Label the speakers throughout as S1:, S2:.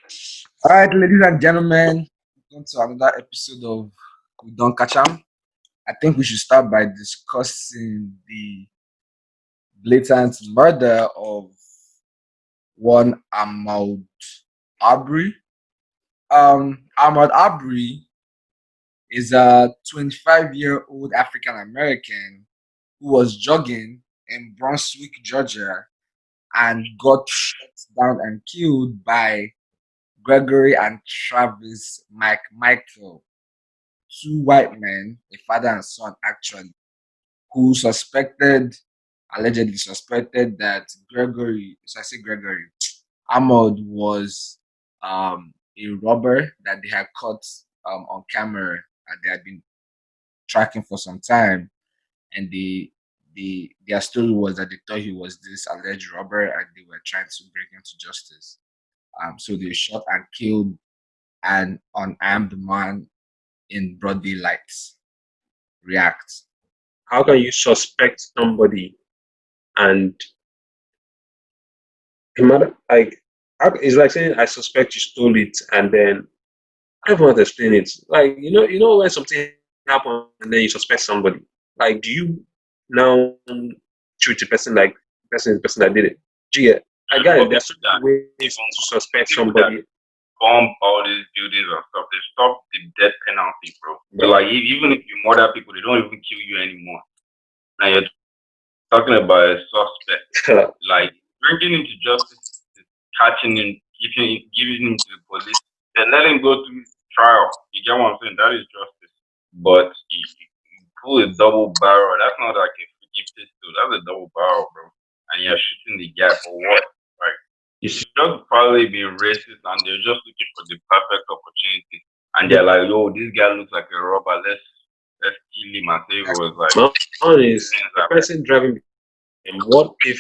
S1: All right, ladies and gentlemen, welcome to another episode of We Don't Catch 'em. I think we should start by discussing the blatant murder of one Ahmaud Arbery. Ahmaud Arbery is a 25-year-old African American who was jogging in Brunswick, Georgia, and got shot down and killed by Gregory and Travis Michael, two white men, a father and son actually, who allegedly suspected that Ahmad was a robber that they had caught on camera and they had been tracking for some time. And their story was that they thought he was this alleged robber and they were trying to bring him to justice. So they shot and killed an unarmed man in broad daylight. React.
S2: How can you suspect somebody and it's like saying I suspect you stole it and then I don't want to explain it. Like you know when something happens and then you suspect somebody. Like do you now treat the person like the person is the person that did it? Do you get? I got it. There's certain ways to suspect somebody.
S3: Bomb all these buildings and stuff. They stop the death penalty, bro. So like even if you murder people, they don't even kill you anymore. Now you're talking about a suspect. Like bringing him to justice, catching him, giving him to the police, then let him go through trial. You get what I'm saying? That is justice. But you pull a double barrel, that's not like a freaking pistol. That's a double barrel, bro. And you're shooting the guy for what? Right? It's just probably being racist and they're just looking for the perfect opportunity. And they're like, yo, this guy looks like a robber, let's kill him and say it was like
S2: honest, the person driving and what if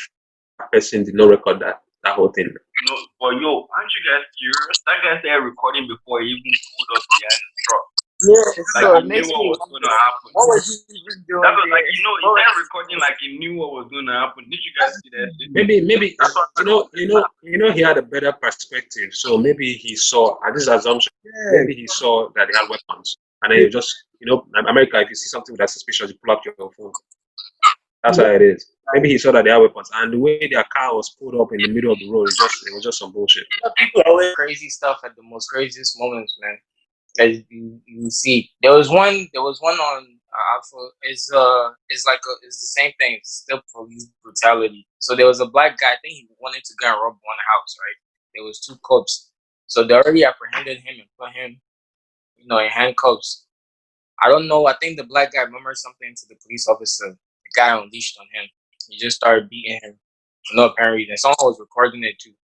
S2: a person did not record that whole thing?
S3: No, but yo, aren't you guys curious? That guy started recording before he even pulled up behind the truck.
S1: Yeah,
S3: like he knew what was gonna happen.
S1: What was he even doing?
S3: That was like he started recording like he knew what was gonna happen. Did you guys see that?
S2: Maybe he had a better perspective. So maybe he saw at this assumption. Yeah. Maybe he saw that they had weapons, and then you just in America, if you see something that's suspicious, you pull up your phone. That's how it is. Maybe he saw that they had weapons, and the way their car was pulled up in the middle of the road, it was just some bullshit.
S4: People always crazy stuff at the most craziest moments, man. As you see, there was one on it's the same thing, still police brutality. So there was a black guy, I think he wanted to go and rob one house, right? There was two cops, so they already apprehended him and put him, in handcuffs. I don't know. I think the black guy remembered something to the police officer. The guy unleashed on him. He just started beating him for no apparent reason. Someone was recording it too.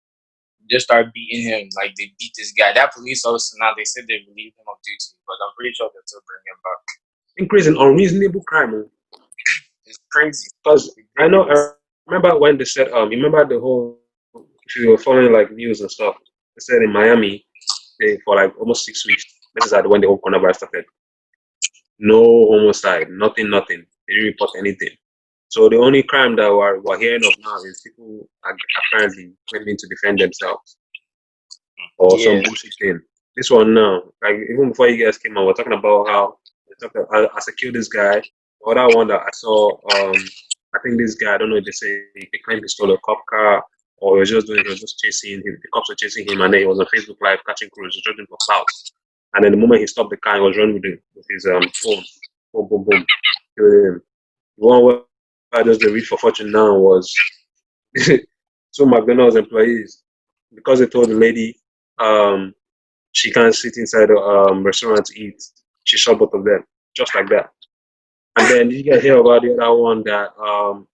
S4: Just started beating him like they beat this guy. That police officer now they said they relieved him of duty, but I'm pretty sure they'll still bring him back.
S2: Increasing unreasonable crime.
S4: It's crazy.
S2: Because I remember when they said remember the whole, if you were following like news and stuff, they said in Miami for like almost 6 weeks. This is when the whole coronavirus started. No homicide, nothing. They didn't report anything. So the only crime that we're hearing of now is people are apparently claiming to defend themselves or some bullshit thing. This one now, like even before you guys came on, we're talking about how I secured this guy. The other one that I saw, I think this guy, I don't know if they claimed he stole a cop car or he was just chasing him. The cops were chasing him and then he was on Facebook Live catching crews, judging for clout. And then the moment he stopped the car, he was running with his phone. Boom, boom. The one where I just read for fortune now was two McDonald's employees, because they told the lady she can't sit inside the restaurant to eat. She shot both of them just like that. And then you guys hear about the other one that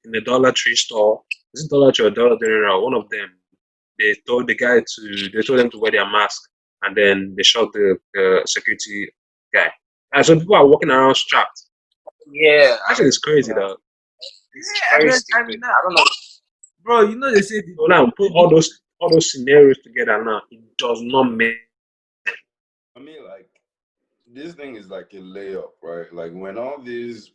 S2: in the Dollar Tree store, is it Dollar Tree or Dollar General? One of them, they told them to wear their mask, and then they shot the security guy. And so people are walking around strapped.
S4: Yeah,
S2: actually, it's crazy though.
S4: I don't know,
S1: bro. They say
S2: so now put all those scenarios together. Now it does not make.
S5: I mean, like this thing is like a layup, right? Like when all these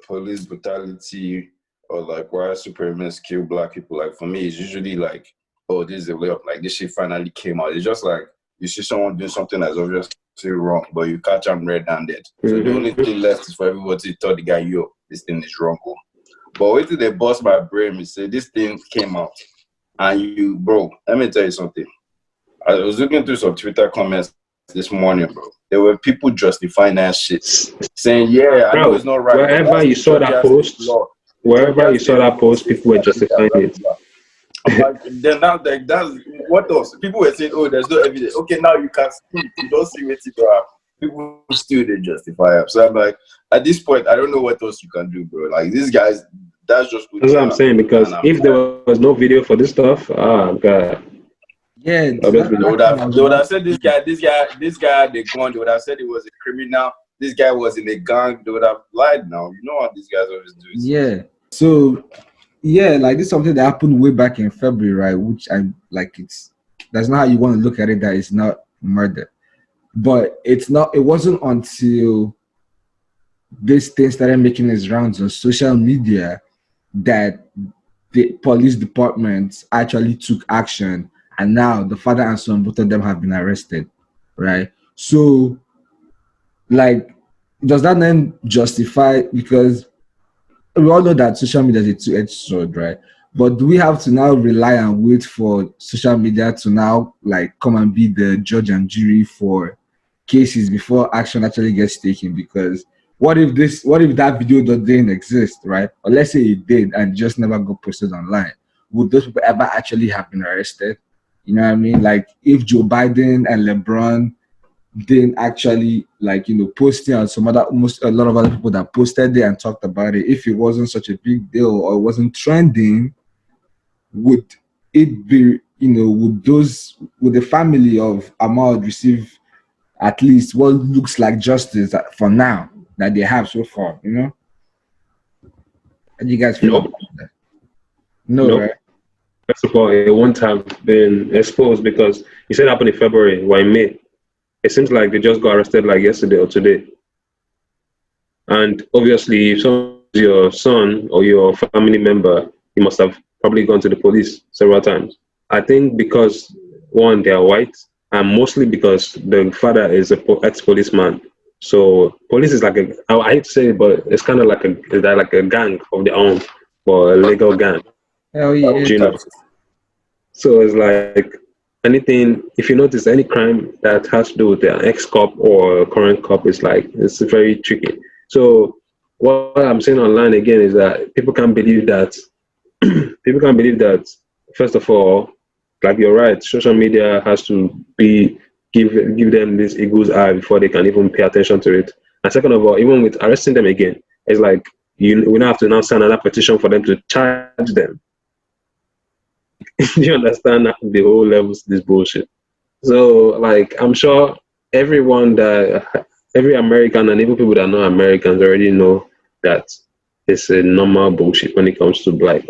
S5: police brutality or like white supremacists kill black people, like for me, it's usually like, oh, this is a layup. Like this shit finally came out. It's just like you see someone doing something that's obviously wrong, but you catch them red-handed. So the only thing left is for everybody to tell the guy, yo, this thing is wrong. But wait till they bust my brain and say this thing came out. And you, bro, let me tell you something. I was looking through some Twitter comments this morning, bro. There were people justifying that shit, saying, "Yeah, I know it's not right."
S2: Wherever you saw that post, people were justifying it.
S5: I'm like, then now that's what else? People were saying, "Oh, there's no evidence." Okay, now you can see. You don't see what you have. People still they justify it. So I'm like, at this point, I don't know what else you can do, bro. Like these guys, that's just
S2: that's what I'm saying. Because if there was no video for this stuff, God.
S1: Yeah,
S5: they would have said this guy, they gone. They would have said he was a criminal. This guy was in a gang. They would have lied. Now you know what these guys always do.
S1: Yeah. So yeah, like this is something that happened way back in February, right? Which I'm like, that's not how you want to look at it. That it's not murder, but it's not. It wasn't until this thing started making its rounds on social media that the police department actually took action, and now the father and son, both of them, have been arrested, right? So, like, does that then justify, because we all know that social media is a two-edged sword, right? But do we have to now rely and wait for social media to now like come and be the judge and jury for cases before action actually gets taken? Because what if that video didn't exist, right? Or let's say it did and just never got posted online? Would those people ever actually have been arrested? You know what I mean? Like if Joe Biden and LeBron didn't actually posting on some other, almost a lot of other people that posted it and talked about it, if it wasn't such a big deal or it wasn't trending, would it be, would the family of Ahmaud receive at least what looks like justice for now that they have so far, How do you guys feel about that? No, right?
S2: First of all, it won't have been exposed because you said it happened in February, or in May. It seems like they just got arrested like yesterday or today. And obviously, if someone's your son or your family member, you must have probably gone to the police several times. I think because, one, they are white, and mostly because the father is an ex-policeman. So police is like I hate to say it, but it's kind of like a gang of their own, or a legal gang.
S1: Hell yeah.
S2: You know? So it's like anything, if you notice any crime that has to do with an ex-cop or a current cop, it's very tricky. So what I'm saying online again is that people can't believe that. First of all, like you're right, social media has to give them this eagle's eye before they can even pay attention to it. And second of all, even with arresting them again, it's like we now have to now sign another petition for them to charge them. You understand the whole levels of this bullshit? So, like, I'm sure every American and even people that are not Americans already know that it's a normal bullshit when it comes to black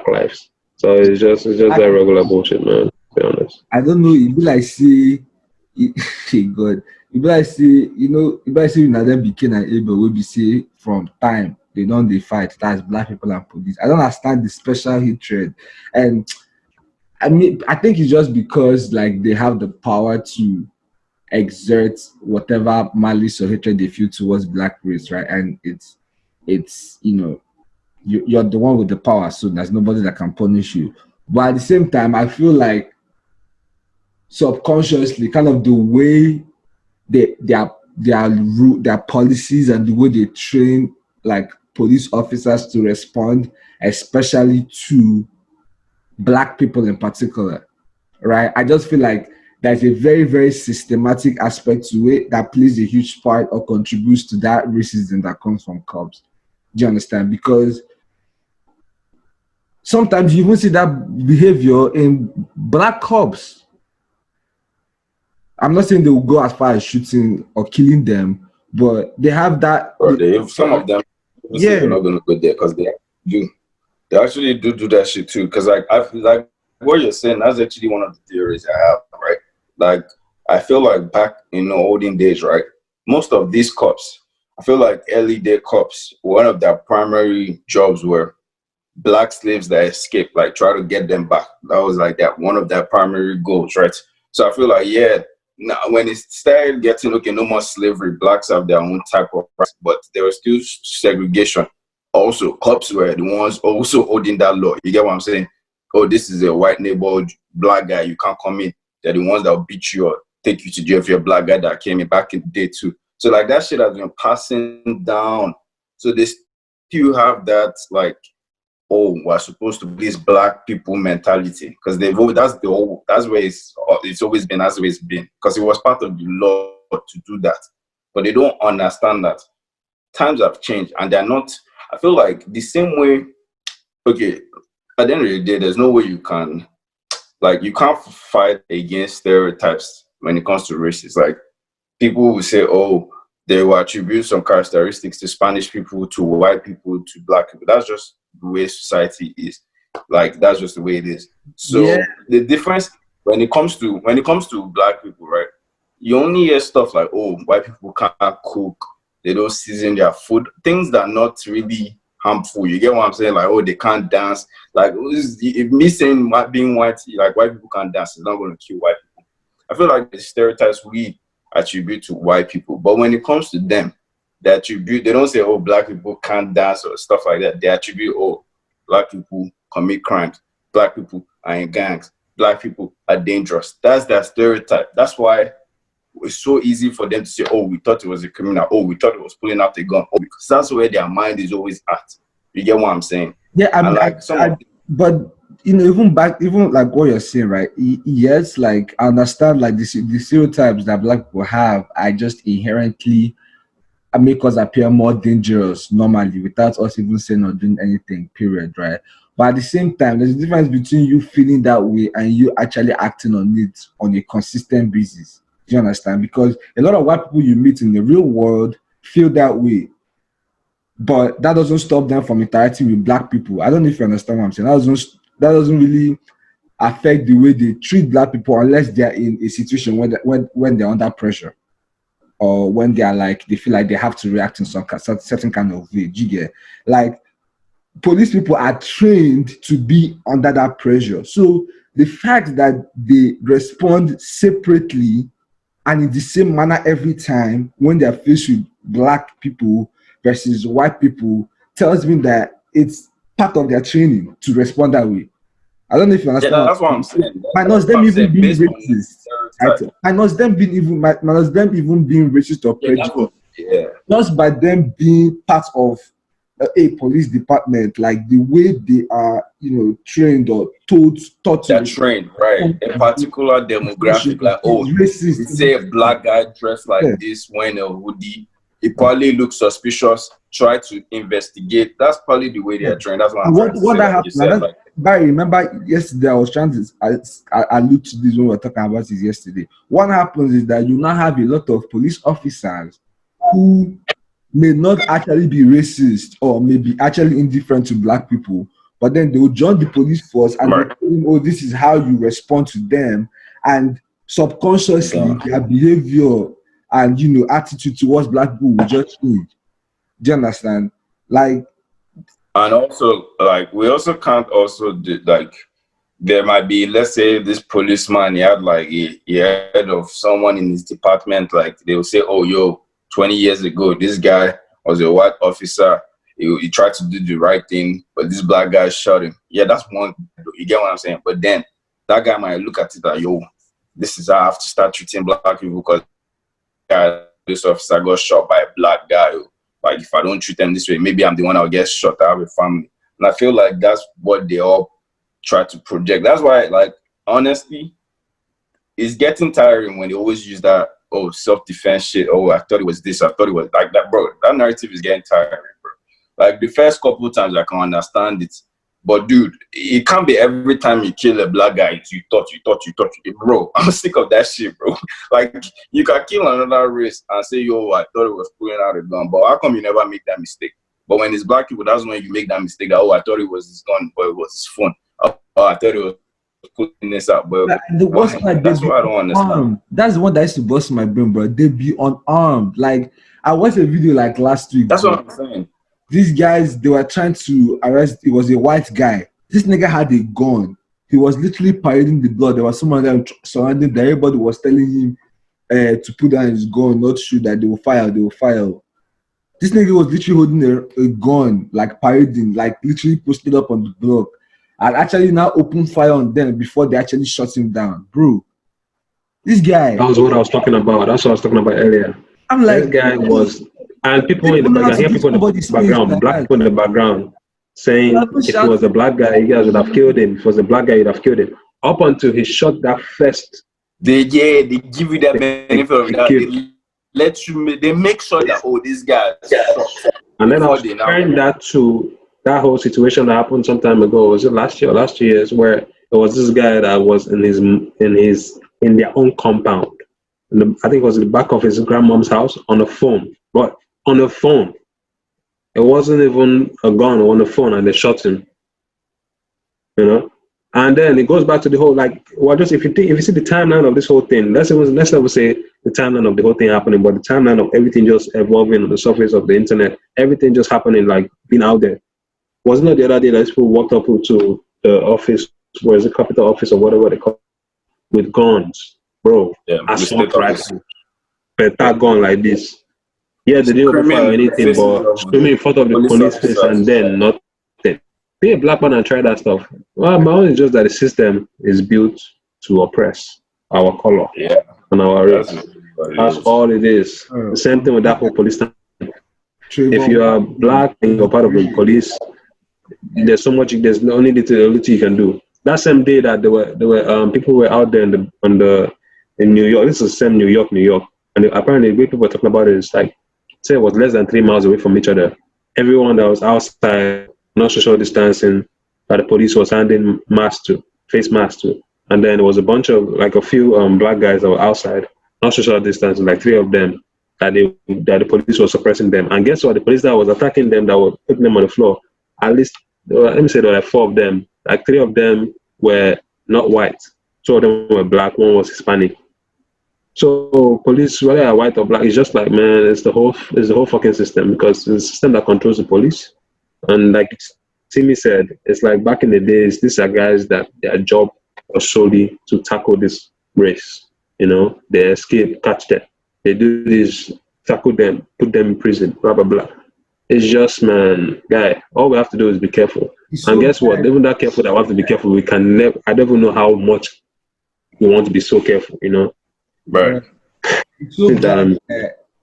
S2: lives. So it's just that regular bullshit, man. To be honest,
S1: I don't know. It be like see, God. It be like see, them became an able. We be say from time they fight. That's black people and police. I don't understand the special hatred, and I mean, I think it's just because like they have the power to exert whatever malice or hatred they feel towards black race, right? And it's you're the one with the power, so there's nobody that can punish you. But at the same time, I feel like subconsciously, kind of the way their policies and the way they train like police officers to respond, especially to black people in particular, right? I just feel like there's a very, very systematic aspect to it that plays a huge part or contributes to that racism that comes from cops. Do you understand? Because sometimes you even see that behavior in black cops. I'm not saying they will go as far as shooting or killing them, but they have that.
S5: Some of them, they're not going to go there because they do. They actually do that shit too. Because I feel like what you're saying, that's actually one of the theories I have, right? Like I feel like back in the olden days, right? Most of these cops, I feel like early day cops, one of their primary jobs were black slaves that escaped, like try to get them back. That was like one of their primary goals, right? So I feel like now when it started getting okay, no more slavery, blacks have their own type of rights, but there was still segregation. Also, cops were the ones also holding that law. You get what I'm saying? Oh, this is a white neighborhood black guy, you can't come in. They're the ones that will beat you or take you to jail if you're a black guy that came in back in the day too. So like that shit has been passing down. So they still have that like, oh, we're supposed to please black people mentality because they've always, that's where it's always been, that's the way it's been, because it was part of the law to do that. But they don't understand that times have changed and they're not. I feel like the same way. Okay, at the end of the day, there's no way you can, like, you can't fight against stereotypes when it comes to races. Like, people will say, oh, they will attribute some characteristics to Spanish people, to white people, to black people. That's just the way society is. Like, that's just the way it is. So the difference when it comes to black people, right? You only hear stuff like, oh, white people can't cook, they don't season their food, things that are not really harmful. You get what I'm saying? Like, oh, they can't dance. Like, if me saying being white, like white people can't dance, is not going to kill white people. I feel like the stereotypes we attribute to white people, but when it comes to them, they don't say, oh, black people can't dance or stuff like that. They attribute, oh, black people commit crimes, black people are in gangs, black people are dangerous. That's their stereotype. That's why it's so easy for them to say, oh, we thought it was a criminal, oh, we thought it was pulling out a gun, oh, because that's where their mind is always at. You get what I'm saying?
S1: Yeah, I mean, but you know, even like what you're saying, right? Yes, like I understand, like the stereotypes that black people have are just inherently make us appear more dangerous normally without us even saying or doing anything. Period, right? But at the same time, there's a difference between you feeling that way and you actually acting on it on a consistent basis. Do you understand? Because a lot of white people you meet in the real world feel that way, but that doesn't stop them from interacting with black people. I don't know if you understand what I'm saying. That doesn't really affect the way they treat black people unless they are in a situation when they're under pressure or when they are like they feel like they have to react in some certain kind of way. Do you get? Like, police people are trained to be under that pressure. So the fact that they respond separately and in the same manner every time when they're faced with black people versus white people tells me that it's part of their training to respond that way. I don't know if you understand.
S5: Yeah, that's what I'm saying.
S1: Minus them even being racist. Minus them being being racist or prejudiced.
S5: Yeah.
S1: Just by them being part of a police department, like the way they are, you know, trained or taught
S5: they're trained, right? A particular demographic, like, oh,
S1: racist.
S5: You say a black guy dressed like this wearing a hoodie, it probably looks suspicious. Try to investigate. That's probably the way they are trained. That's what I'm trying to say.
S1: Happened. Barry, remember yesterday I was trying to allude to this when we were talking about this yesterday. What happens is that you now have a lot of police officers who may not actually be racist or may be actually indifferent to black people, but then they will join the police force and they tell them, oh, this is how you respond to them, and subconsciously their behavior and, you know, attitude towards black people will just change. Do you understand? Like,
S5: and also, like, we also can't also do, like, there might be, let's say this policeman, he had like he heard of someone in his department, like they will say, oh, yo, 20 years ago, this guy was a white officer. He tried to do the right thing, but this black guy shot him. Yeah, that's one. You get what I'm saying? But then that guy might look at it like, yo, this is how I have to start treating black people because this officer got shot by a black guy. Like, if I don't treat them this way, maybe I'm the one that will get shot. I have a family. And I feel like that's what they all try to project. That's why, like, honestly, it's getting tiring when they always use that, oh, self-defense shit. Oh, I thought it was this. I thought it was like that, bro. That narrative is getting tiring, bro. Like, the first couple of times I can understand it. But, dude, it can't be every time you kill a black guy, you thought. Bro, I'm sick of that shit, bro. Like, you can kill another race and say, yo, I thought it was pulling out a gun. But how come you never make that mistake? But when it's black people, that's when you make that mistake. That, oh, I thought it was his gun, but it was his phone. Oh, I thought it was putting this out. But
S1: that's what I don't
S5: understand.
S1: That's the one that used to bust my brain, bro. They be unarmed. Like, I watched a video like last week.
S5: That's what I'm saying.
S1: These guys, they were trying to arrest, it was a white guy. This nigga had a gun. He was literally parading the blood. There was someone there surrounding him. Everybody was telling him, to put down his gun, not shoot, that they will fire. This nigga was literally holding a gun, like parading, like literally posted up on the block, and actually now opened fire on them before they actually shot him down, bro. This guy.
S2: That was what I was talking about. That's what I was talking about earlier.
S1: I'm like,
S2: this guy was, and people in the background, I hear people in the background, black people in the background, saying if it was a black guy, you guys would have killed him. If it was a black guy, you'd have killed him. Up until he shot that first.
S5: They give you that benefit of that. They make sure that this guy.
S2: And then I was comparing that to that whole situation that happened some time ago. Was it last year or last 2 years, where there was this guy that was in their own compound. I think it was in the back of his grandmom's house on the phone. But on the phone, it wasn't even a gun on the phone, and they shot him. You know. And then it goes back to the whole, like, well, just if you see the timeline of this whole thing, let's never say the timeline of the whole thing happening, but the timeline of everything just evolving on the surface of the internet, everything just happening, like being out there. Wasn't it the other day that people walked up to the office, where is it, capital office or whatever they call it, with guns, bro? Yeah, assault rifle, but that gun like this. Yeah, they didn't fire anything, but screaming in front of the police face and then nothing. Be a black man and try that stuff. Well, my own is just that the system is built to oppress our color and our race. That's all it is. The same thing with that whole police thing. If you are black and you're part of the police, there's only little you can do. That same day that there were people were out there in New York. This is the same New York, and apparently the way people were talking about it is like, say it was less than 3 miles away from each other. Everyone that was outside, not social distancing, that the police was handing face masks to, and then there was a few black guys that were outside, not social distancing, like 3 of them, that the police was suppressing them. And guess what? The police that was attacking them, that were putting them on the floor, at least let me say there were like 4 of them. Like 3 of them were not white, 2 of them were black, 1 was Hispanic. So police, whether they're white or black, it's just like, man, it's the whole fucking system, because it's the system that controls the police. And like Timmy said, it's like back in the days, these are guys that their job was solely to tackle this race. You know, they escape, catch them. They do this, tackle them, put them in prison, blah, blah, blah. It's just, man, guy, all we have to do is be careful. And guess what? Even that careful that we have to be careful, I don't even know how much we want to be so careful, you know?
S5: Right.
S1: It's so bad,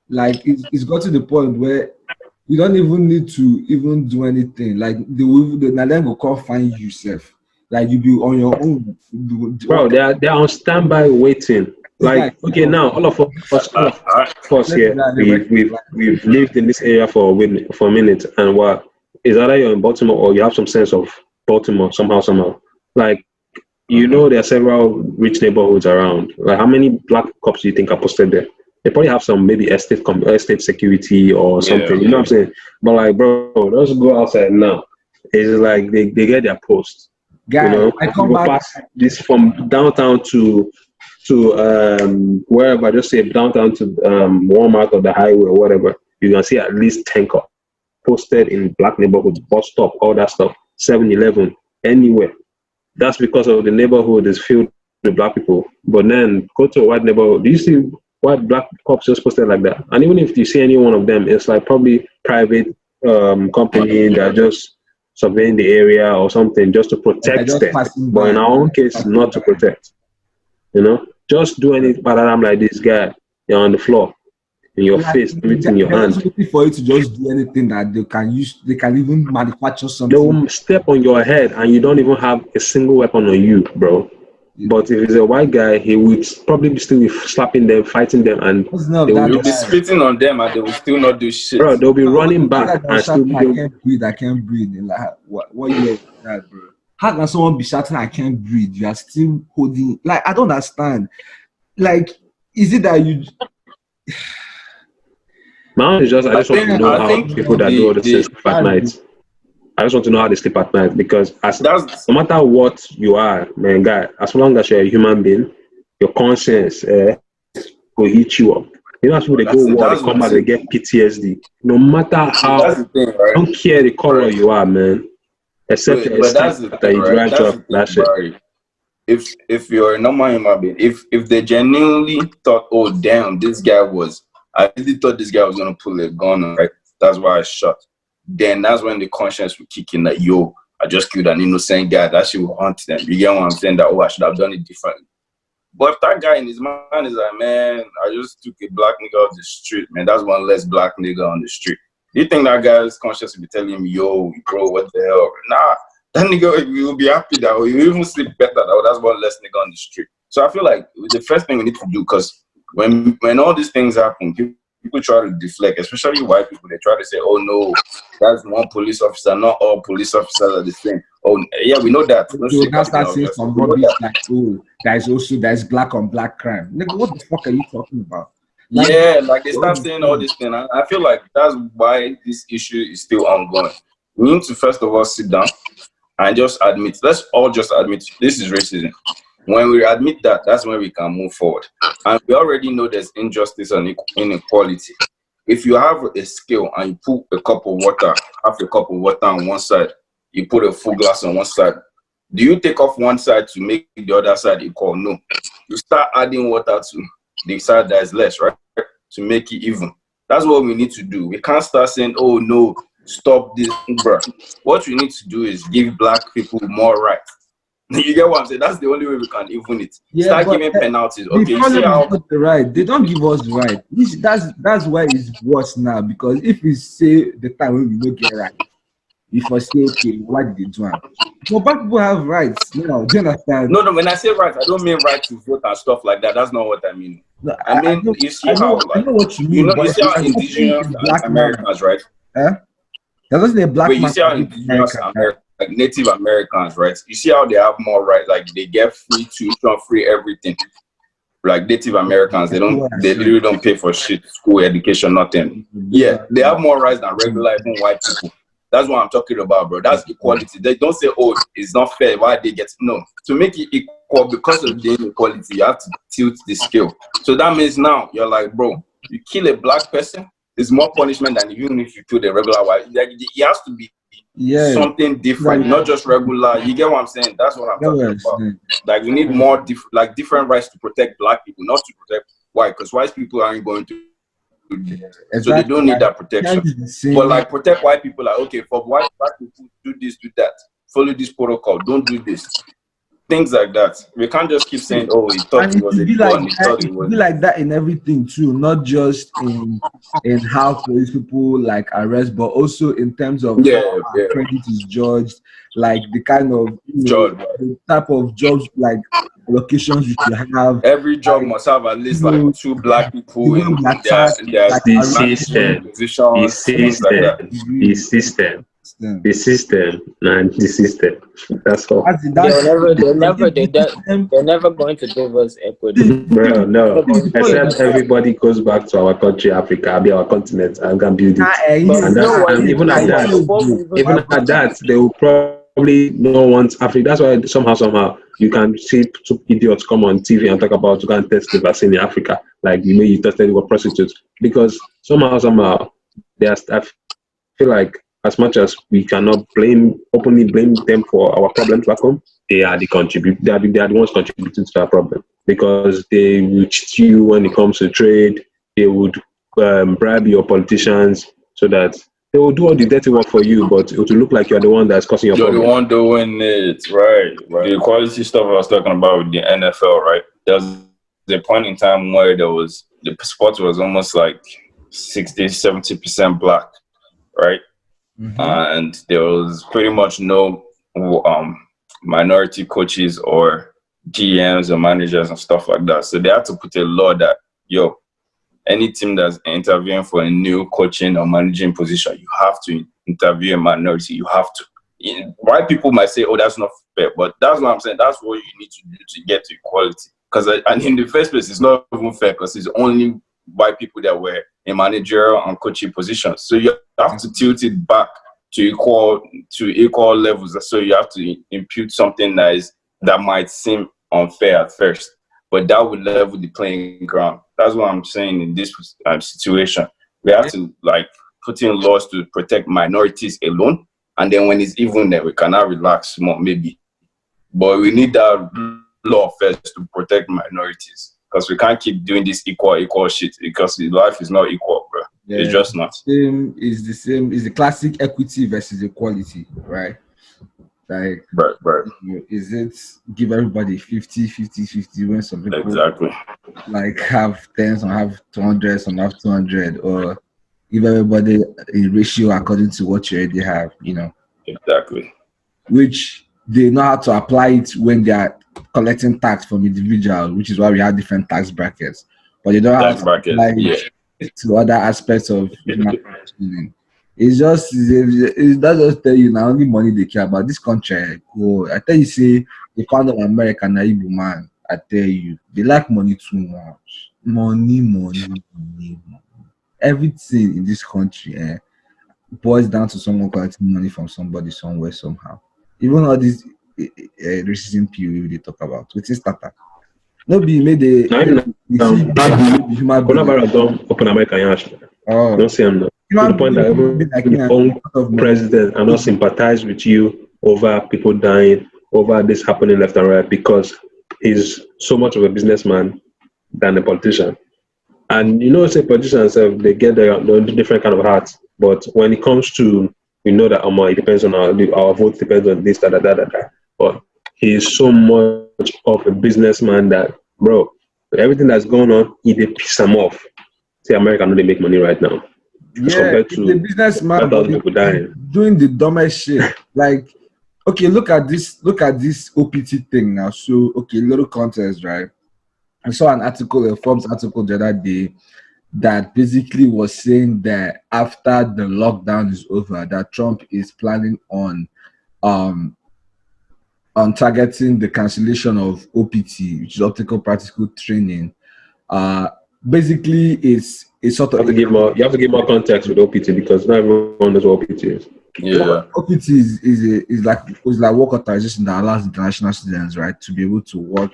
S1: like, it's got to the point where you don't even need to even do anything. Like they will come find you yourself. Like you be on your own.
S2: Bro, they're on standby waiting. Like, okay, now all of us here, we've lived in this area for a minute, and what is either you're in Baltimore or you have some sense of Baltimore somehow. Like, you know, there are several rich neighborhoods around. Like, how many black cops do you think are posted there? They probably have some maybe estate security or something, you know what I'm saying? But like, bro, let's go outside now. It's like they get their post.
S1: Guy,
S2: you know,
S1: I come back
S2: pass this from downtown to wherever, just say downtown to Walmart or the highway or whatever. You can see at least 10 cops posted in black neighborhoods, bus stop, all that stuff, 7-Eleven, anywhere. That's because of the neighborhood is filled with black people. But then go to a white neighborhood, do you see white black cops just posted like that? And even if you see any one of them, it's like probably private company that just surveying the area or something just to protect them. But in our own case, not to protect. You know, just do anything like this guy. You're on the floor, in your face, everything in your hand.
S1: For you to just do anything that they can use, they can even manufacture something.
S2: They will step on your head and you don't even have a single weapon on you, bro. But if it's a white guy, he would probably still be slapping them, fighting them, and
S5: they will be spitting on them, and they will still not do shit.
S2: Bro, they'll be running back and still be
S1: I can't breathe. Like, what year is that, bro? How can someone be shouting, I can't breathe? You are still holding. Like, I don't understand. Like, is it that you?
S2: Man, it's just I just want to know how people that do all the sleep at night. I just want to know how they sleep at night, because no matter what you are, man, guy, as long as you're a human being, your conscience will hit you up. You know, people they go war, they come back, they get PTSD. No matter how, don't care the color you are, man. Except that you drive up that shit.
S5: if you're a normal human being, if they genuinely thought, oh damn, I really thought this guy was gonna pull a gun, right? That's why I shot. Then that's when the conscience will kick in, that yo, I just killed an innocent guy. That shit will haunt them. You get what I'm saying? That oh, I should have done it differently. But if that guy in his mind is like, man, I just took a black nigga off the street, man, that's one less black nigga on the street. Do you think that guy's conscience will be telling him, yo, bro, what the hell? Nah, that nigga will be happy that way. He'll even sleep better that way. That's one less nigga on the street. So I feel like the first thing we need to do, because when all these things happen, people try to deflect, especially white people. They try to say, oh no, that's one police officer. Not all police officers are the same. Oh yeah, we know that.
S1: So now start saying some rubbish like, oh, there's black on black crime. Nigga, what the fuck are you talking about?
S5: Like, yeah, like they start saying all this thing. I feel like that's why this issue is still ongoing. We need to first of all sit down and just admit. Let's all just admit this is racism. When we admit that, that's when we can move forward. And we already know there's injustice and inequality. If you have a scale and you put a cup of water, half a cup of water on one side, you put a full glass on one side, do you take off one side to make the other side equal? No. You start adding water to the side that is less, right? To make it even. That's what we need to do. We can't start saying, oh no, stop this, bro. What we need to do is give black people more rights. You get what I'm saying? That's the only way we can even it.
S1: Yeah,
S5: start giving penalties. Okay,
S1: you see how the right. They don't give us the right. That's why it's worse now, because if we say the time when we don't get right, if I say okay, why did they do it? So black people have rights. No, do you understand?
S5: No. When I say rights, I don't mean right to vote and stuff like that. That's not what I mean.
S1: No,
S5: I mean, you see how
S1: I know what you mean.
S5: You see how indigenous Americans, right?
S1: That doesn't a black man.
S5: You see how indigenous like Native Americans, right? You see how they have more rights, like they get free tuition, free everything. Like Native Americans, they literally don't pay for shit, school, education, nothing. Yeah, they have more rights than regular even white people. That's what I'm talking about, bro. That's equality. They don't say, oh, it's not fair. Why they get no? To make it equal, because of the inequality, you have to tilt the scale. So that means now you're like, bro, you kill a black person, it's more punishment than even if you kill a regular white. Like, it has to be something different, not just regular. You get what I'm saying? That's what I'm talking about. Like, we need more different rights to protect black people, not to protect white, because white people aren't going to. Exactly. So they don't need that protection. But like protect white people, like okay, for white people, do this, do that, follow this protocol, don't do this. Things like that. We can't just keep saying, oh, he thought it was a gun, he thought it was.
S1: Be like that in everything too, not just in how police people like arrest, but also in terms of how credit is judged, like the kind of the type of jobs like locations you should have.
S5: Every job must have at least like 2 black people in their
S2: the system. That's all.
S4: They're never going to give us equity.
S2: Bro, no. Except everybody goes back to our country, Africa, be our continent, and can build it. And even at that, they will probably not want Africa. That's why somehow you can see 2 idiots come on TV and talk about to go and test the vaccine in Africa, like the way you tested with prostitutes, because somehow I feel like as much as we cannot openly blame them for our problems back home, they are the ones contributing to that problem, because they will cheat you when it comes to trade. They would bribe your politicians so that they will do all the dirty work for you, but it will look like you're the one that's causing your problem.
S5: You're the one doing it, right? The equality stuff I was talking about with the NFL, right? There was a point in time where the sport was almost like 60-70% black, right? Mm-hmm. And there was pretty much no minority coaches or GMs or managers and stuff like that. So they had to put a law that, any team that's interviewing for a new coaching or managing position, you have to interview a minority. You have to. White people might say, oh, that's not fair. But that's what I'm saying. That's what you need to do to get to equality. Because in the first place, it's not even fair, because it's only white people that were in managerial and coaching positions. So you have to tilt it back to equal levels. So you have to impute something that might seem unfair at first, but that would level the playing ground. That's what I'm saying in this situation. We have to put in laws to protect minorities alone, and then when it's even there, we cannot relax more, maybe. But we need that law first to protect minorities, because we can't keep doing this equal shit, because life is not equal, bro.
S1: Yeah,
S5: it's just not.
S1: Is the classic equity versus equality, right? Like,
S5: Right.
S1: is it give everybody 50-50-50 when some people
S5: Exactly.
S1: like have tens and have 200, some have 200, or give everybody a ratio according to what you already have,
S5: Exactly.
S1: which they know how to apply it when they are collecting tax from individuals, which is why we have different tax brackets. But they don't have
S5: Tax
S1: to
S5: brackets,
S1: apply
S5: yeah.
S1: it to other aspects of human functioning. It's that just tell you now only money they care about. This country, I tell you, say the kind of America na Igbo man, I tell you, they like money too much. Money. Everything in this country boils down to someone collecting money from somebody somewhere somehow. Even all these racism POV they talk about, which is starter. No be made
S2: Now,
S1: see the human being.
S2: coronavirus don't open America yash.
S1: Oh,
S2: Don't see him now. To
S1: human
S2: the point
S1: being
S2: that
S1: be
S2: even
S1: like me
S2: your
S1: and
S2: own
S1: a lot of money.
S2: president are not sympathize with you over people dying, over this happening left and right, because he's so much of a businessman than a politician. And say politicians they get their different kind of hearts. But when it comes to that it depends on our vote depends on this, that. But he's so much of a businessman that, bro, everything that's going on, he did piss him off. See, America know they make money right now. As
S1: Yeah,
S2: compared
S1: he's
S2: to
S1: a businessman,
S2: 5,000
S1: but
S2: people dying.
S1: doing the dumbest shit. Like, okay, look at this OPT thing now. So, okay, little context, right? I saw an article, a Forbes article the other day, that basically was saying that after the lockdown is over, that Trump is planning on targeting the cancellation of OPT, which is optical practical training. Basically, it's a sort of
S2: You have to give more context with OPT, because not everyone knows what OPT is.
S5: Yeah.
S1: OPT is like work authorization that allows international students, right, to be able to work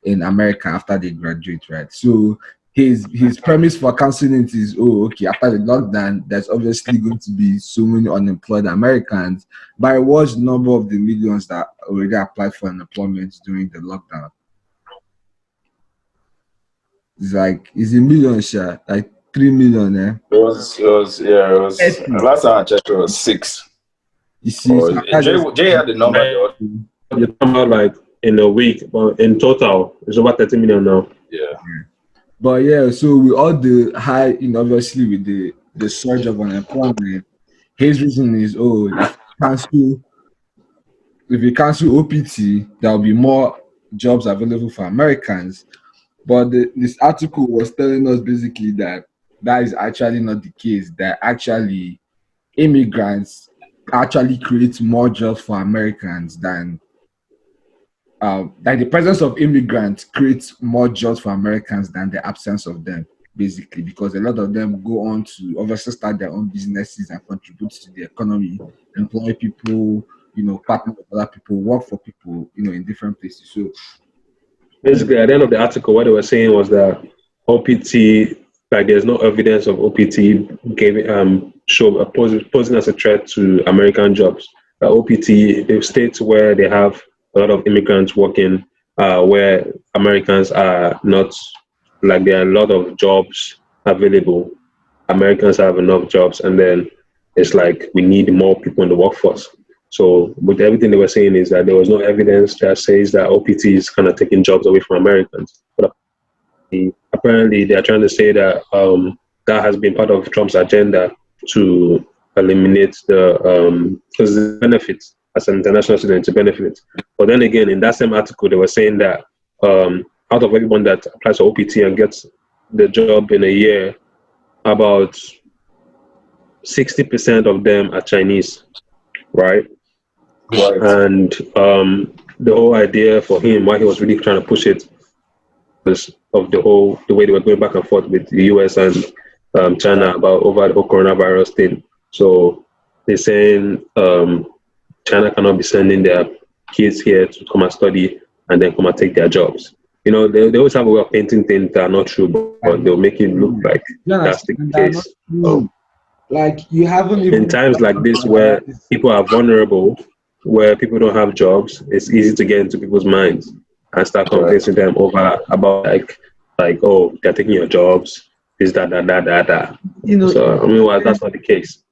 S1: in America after they graduate, right? So his premise for canceling it is, okay, after the lockdown, there's obviously going to be so many unemployed Americans by a large number of the millions that already applied for unemployment during the lockdown. It's a million share, like 3 million,
S5: It was last time I checked it was 6.
S1: You see,
S5: Jay had the number.
S2: You're talking about like in a week, but in total, it's over 30 million now.
S5: Yeah.
S1: But yeah, so with all the high, obviously with the surge of unemployment, his reason is, if you cancel OPT, there will be more jobs available for Americans. But this article was telling us basically that is actually not the case. That actually immigrants actually create more jobs for Americans than the presence of immigrants creates more jobs for Americans than the absence of them, basically, because a lot of them go on to obviously start their own businesses and contribute to the economy, employ people, partner with other people, work for people, in different places. So
S2: basically, at the end of the article, what they were saying was that OPT, like there's no evidence of OPT posing as a threat to American jobs. OPT, the states where they have a lot of immigrants working, where Americans are not, like there are a lot of jobs available. Americans have enough jobs, and then it's like we need more people in the workforce. So with everything they were saying is that there was no evidence that says that OPT is kind of taking jobs away from Americans. But apparently they are trying to say that that has been part of Trump's agenda to eliminate the benefits as an international student to benefit. But then again, in that same article, they were saying that out of everyone that applies for OPT and gets the job in a year, about 60% of them are Chinese, right? And the whole idea for him, why he was really trying to push it, was of the way they were going back and forth with the US and China about over the whole coronavirus thing. So they're saying China cannot be sending their kids here to come and study and then come and take their jobs. They always have a way of painting things that are not true, but they'll make it look like that's the case.
S1: Like you haven't even
S2: in times like this where people are vulnerable, where people don't have jobs, it's easy to get into people's minds. and start convincing them over about like oh, they're taking your jobs, this that.
S1: You know,
S2: So I mean, well, that's not the case.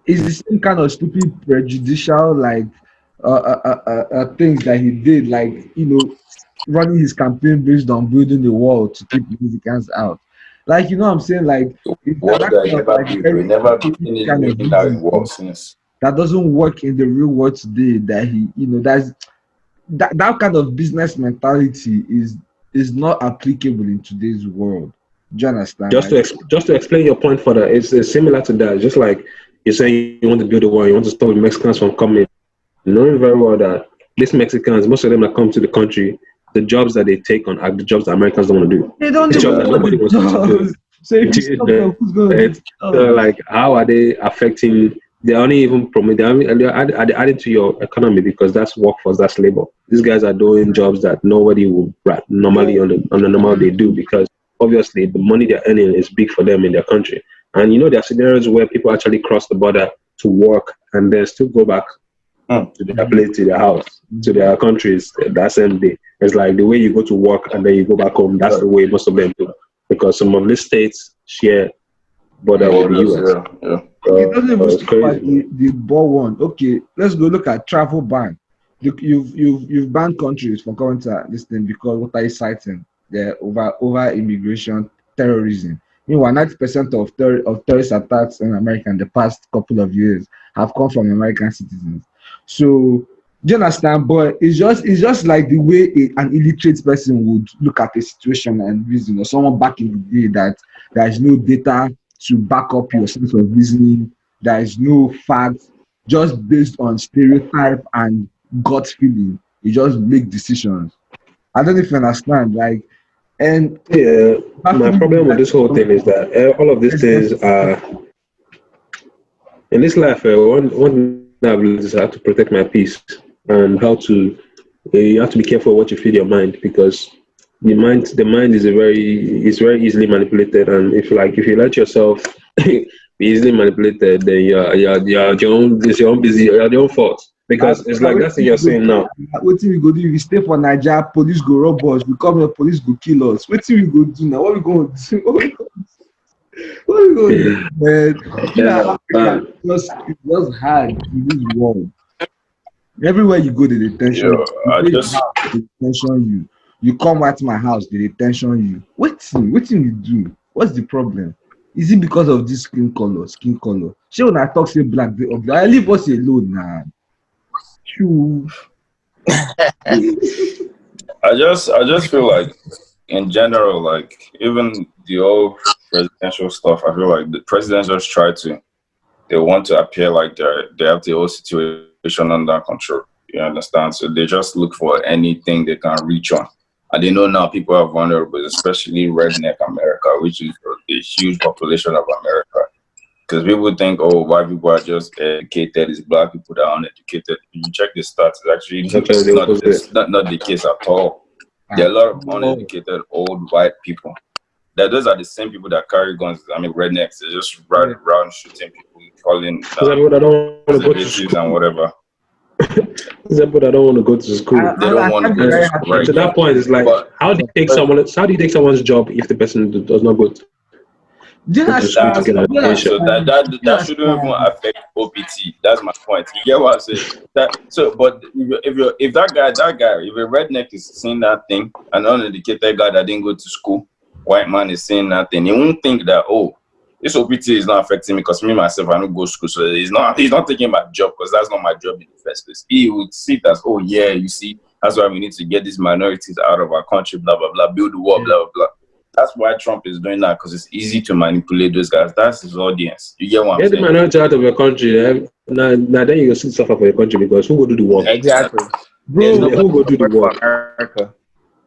S1: it's the same kind of stupid prejudicial like things that he did, like running his campaign based on building the wall to keep Mexicans out. Like what I'm saying, like it's
S5: What
S1: that
S5: guy
S1: kind of
S5: never
S1: like
S5: built, we
S1: very
S5: never
S1: stupid
S5: finished
S1: kind of
S5: building that
S1: reason
S5: wall since.
S1: that doesn't work in the real world today. That he, that's that kind of business mentality is not applicable in today's world. Do you understand?
S2: Just to explain your point further, it's similar to that. Just like you say, you want to build a wall, you want to stop the Mexicans from coming, knowing very well that these Mexicans, most of them that come to the country, the jobs that they take on are the jobs that Americans don't want to do.
S1: They don't
S2: The
S1: even
S2: jobs that
S1: know what
S2: nobody
S1: the
S2: wants to do.
S1: jobs. So if you stop them, who's going to do
S2: It's, like, how are they affecting? They're only even they're adding to your economy because that's workforce, that's labor. These guys are doing jobs that nobody would normally on the normal they do, because obviously the money they're earning is big for them in their country. And there are scenarios where people actually cross the border to work and then still go back to their place, to their house, to their countries that same day. It's like the way you go to work and then you go back home. That's the way most of them do, because some of these states share border with the US.
S5: Yeah.
S1: It doesn't even
S2: It's
S1: speak about
S2: crazy.
S1: the ball one. Okay, let's go look at travel ban. You've banned countries from coming to this thing because what are you citing? They're over immigration, terrorism. Meanwhile, 90% of terrorist attacks in America in the past couple of years have come from American citizens. So do you understand? But it's just like the way an illiterate person would look at a situation and reason, or someone back in the day that there is no data to back up your sense of reasoning. There is no facts, just based on stereotype and gut feeling. You just make decisions. I don't know if you understand. Like, and
S2: Yeah, my problem with this whole thing is that all of these things are in this life. One thing I've learned is how to protect my peace, and how to you have to be careful what you feed your mind, because the mind is very easily manipulated, and if you let yourself be easily manipulated, then you're your own you're your own fault, because it's like that's what you're saying now.
S1: What we go do? If we stay for Nigeria, police go rob us. We come here, police go kill us. What we go do now? What we going to do? What we going to do, man? It's just hard in this world. Everywhere you go, they detention you. They detention you. You come right to my house, they detention you. What you do? What's the problem? Is it because of this skin color? She when I talk say black, they ugly. I leave us alone now.
S5: I just feel like in general, like even the old presidential stuff, I feel like the presidents just they want to appear like they have the whole situation under control. You understand? So they just look for anything they can reach on. And they know now people are vulnerable, especially redneck America, which is a huge population of America. Because people think, oh, white people are just educated, it's black people that are uneducated. If you check the stats, it's not the case at all. There are a lot of uneducated old white people. Those are the same people that carry guns. I mean, rednecks. They just run around shooting people, calling conservatives and whatever.
S2: Example, I don't want to go to school.
S5: They don't want to go to school. Right?
S2: To that point, it's like, how do you take someone's job if the person does not go to
S5: that shouldn't even affect OPT. That's my point. You get what I'm saying? But if that guy, if a redneck is saying that thing, an uneducated guy that didn't go to school, white man is saying that thing, he won't think that, oh, this OPT is not affecting me because me myself I don't go to school, so he's not taking my job because that's not my job in the first place. He would see it as, oh yeah, you see, that's why we need to get these minorities out of our country, blah blah blah, build the wall, blah blah blah. That's why Trump is doing that, because it's easy to manipulate those guys. That's his audience. You get what I'm saying?
S2: Get the minority out of your country. Now then you still suffer for your country, because who will do the work?
S4: Exactly.
S1: Bro,
S2: who will do the work?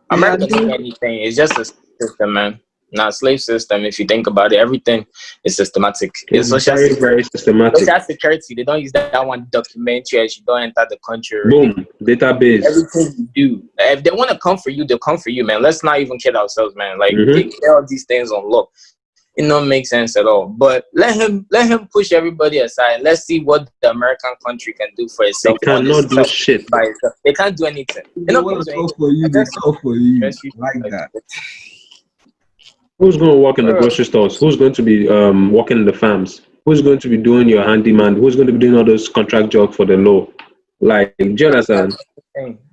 S4: America doesn't do anything. It's just a system, man. Now, slave system, if you think about it, everything is systematic. It's
S2: very, very systematic.
S4: Social security, they don't use that one documentary as you don't enter the country.
S2: Boom, database.
S4: Everything you do. If they want to come for you, they'll come for you, man. Let's not even kid ourselves, man. Like, they get all these things on look. It don't make sense at all. But let him push everybody aside. Let's see what the American country can do for itself.
S2: They cannot do shit.
S4: By itself. They can't do anything.
S1: They want to talk for you. They talk for you. Like that.
S2: Who's going to work in the grocery stores? Who's going to be working in the farms? Who's going to be doing your handyman? Who's going to be doing all those contract jobs for the law? Like, do you understand?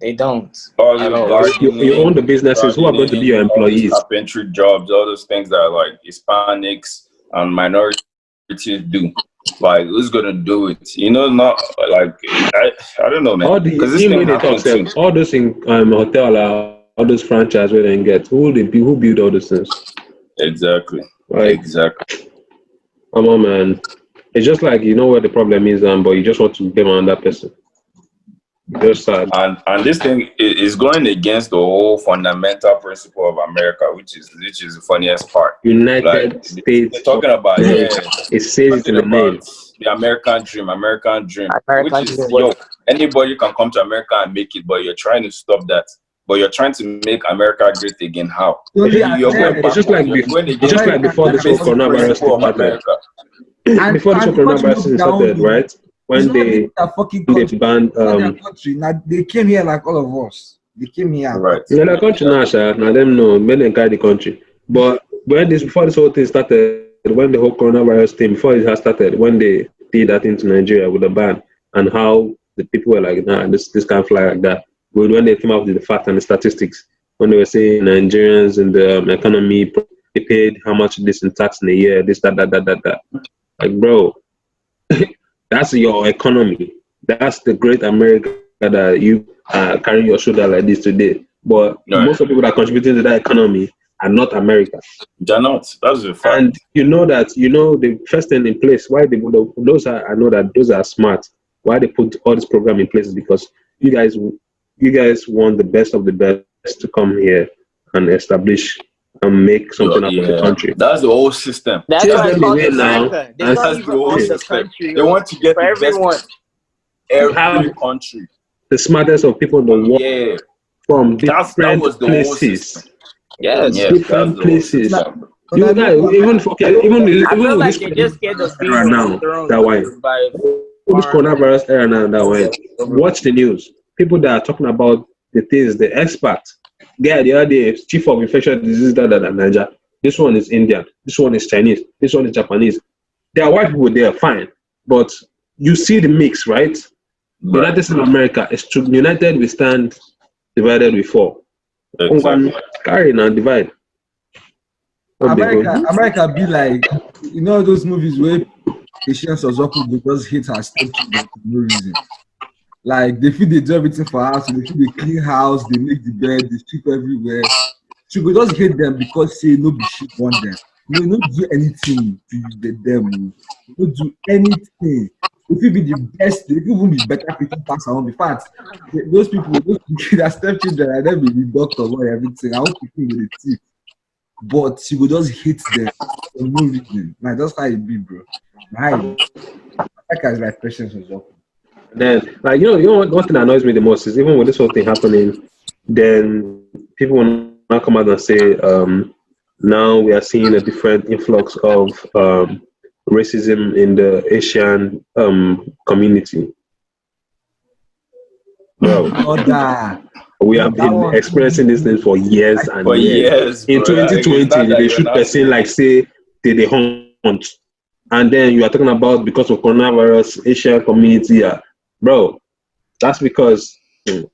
S4: They don't.
S2: You own the businesses. Who are going to be your employees?
S5: Carpentry jobs, all those things that like Hispanics and minorities do. Like, who's gonna do it? You know, not like I don't know, man.
S2: Because this thing happens. All those in hotel, all those franchise where they get. Who build all those things?
S5: Exactly.
S2: Like,
S5: exactly.
S2: Come on, man. It's just like, you know where the problem is, but you just want to blame another person. Just sad.
S5: And this thing is going against the whole fundamental principle of America, which is the funniest part.
S2: United States.
S5: They're talking about
S2: it says in the name.
S5: The American dream. Which is, yo, anybody can come to America and make it, but you're trying to stop that. But you're trying to make America great again. How?
S2: It's just like before this whole coronavirus started. Before this whole coronavirus started, right? When they banned
S1: country. Now they came here like all of us. They came here.
S5: Right.
S2: Yeah, the country now, now them know when they guide the country. But before this whole thing started, when the whole coronavirus thing, before it has started, when they did that into Nigeria with the ban, and how the people were like, nah, this can't fly like that. But when they came out with the facts and the statistics, when they were saying Nigerians in the economy, they paid how much this in tax in a year, this, that. Like, bro, that's your economy. That's the great America that you carry your shoulder like this today. But most of the people that are contributing to that economy are not America.
S5: They're not. That's the fact.
S2: And the first thing in place, why I know that those are smart. Why they put all this program in place is because you guys want the best of the best to come here and establish and make something out of the country.
S5: That's the whole system.
S4: That's why
S2: the
S5: whole system. They want to get the best every country.
S2: The smartest of people in the world from different places.
S4: Yes,
S2: different places. Even
S4: like they just scared of being
S2: now that way. This coronavirus era now that way. Watch the news. People that are talking about the things, the experts. Guy the other day, chief of infectious disease that Nigeria. This one is Indian. This one is Chinese. This one is Japanese. There are white people there, fine. But you see the mix, right? United States of America is true. United we stand, divided we fall.
S5: Exactly.
S2: Carry and divide.
S1: America be like, you know those movies where Asians or Zoku because hate her stepchildren for no reason. Like they feel they do everything for house, they feel they clean house, they make the bed, they sweep everywhere. She could just hate them because say no be shit on them. You don't do anything to them. You don't do anything. If you be the best, they could even be better people pass around. In fact, those people that stepchildren and then be the doctor or everything. I want people with the teeth. But she would just hate them for no reason. Like that's how it be, bro. Right. That guy's like patience was up.
S2: Then, like, you know one thing that annoys me the most is even with this whole thing happening, then people will now come out and say, now we are seeing a different influx of racism in the Asian community. Bro, we have been experiencing this thing for years and years. In 2020, they shoot person like say they hunt, and then you are talking about because of coronavirus, Asian community. Bro, that's because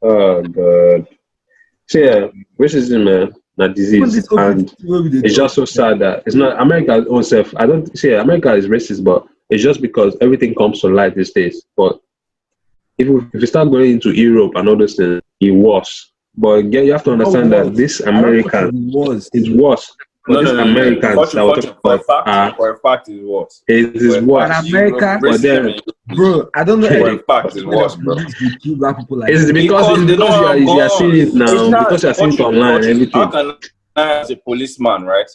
S2: oh god, racism, man, not disease, and it's just so sad that it's not America's own self. I don't say America is racist, but it's just because everything comes to light these days. But if you start going into Europe and all those things, it was. But you have to understand that this American is worse.
S5: No,
S2: Americans that were talking about
S5: for a fact it was.
S2: It is worse.
S1: America,
S2: but then,
S1: bro, I don't know.
S5: For a fact it was, bro.
S2: It's because you are seeing it now, because you are seeing it online and everything.
S5: How can I, as a policeman, right,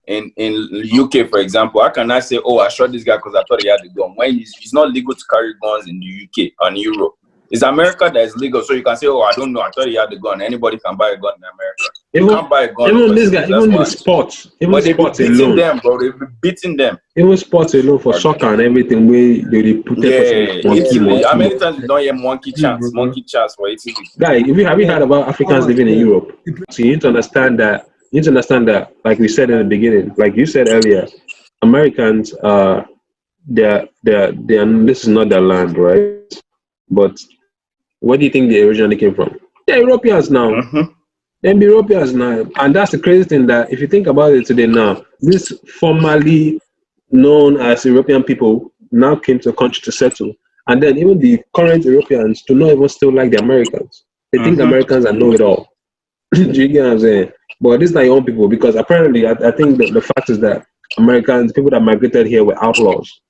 S5: in UK, for example, how can I say, oh, I shot this guy because I thought he had a gun, when it's not legal to carry guns in the UK and Europe? It's America that is legal, so you can say, oh, I don't know, I thought he had a gun. Anybody can buy a gun in America. You can't buy a gun.
S6: Even
S5: overseas,
S6: this guy,
S5: that's
S6: even
S5: why.
S6: the sports, even
S5: But they be
S6: sports
S5: beating
S6: alone,
S5: them, bro. They be beating them.
S6: even sports alone for soccer and everything, where they put
S5: Yeah, Italy. How many
S6: monkey.
S5: times you don't hear monkey chants? Monkey chants for Italy.
S6: Guy, have you heard about Africans living in Europe? So you need to understand that. You need to understand that, like we said in the beginning, like you said earlier, Americans, they're this is not their land, right? But where do you think they originally came from? They're Europeans now.
S5: Mm-hmm.
S6: They're Europeans now, and that's the crazy thing that if you think about it today now, this formerly known as European people now came to the country to settle, and then even the current Europeans do not even still like the Americans. They think the Americans are know-it-all. Do you get what I'm saying? But this is not your own people, because apparently I think the fact is that Americans, people that migrated here were outlaws.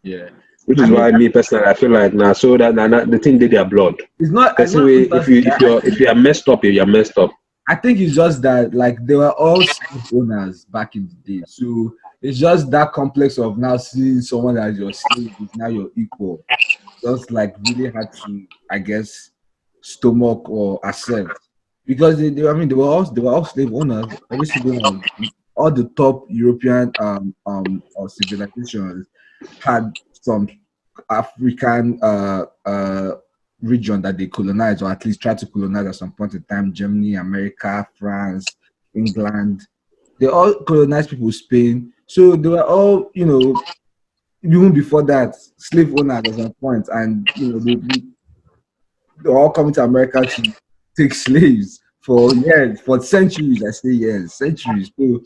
S1: Yeah.
S6: Which is why me personally, I feel like now, so that the thing did their blood.
S1: It's not.
S6: If you are messed up, you're messed up.
S1: I think it's just that like they were all slave owners back in the day, so it's just that complex of now seeing someone as your slave is now your equal. Just like really hard to, I guess, stomach or accept, because they they were all slave owners. Every single one, all the top European or civilizations had some African region that they colonized, or at least tried to colonize at some point in time. Germany, America, France, England, they all colonized people, Spain. So they were all, even before that, slave owners at some point, and they're all coming to America to take slaves for years, for centuries. I say years, centuries. So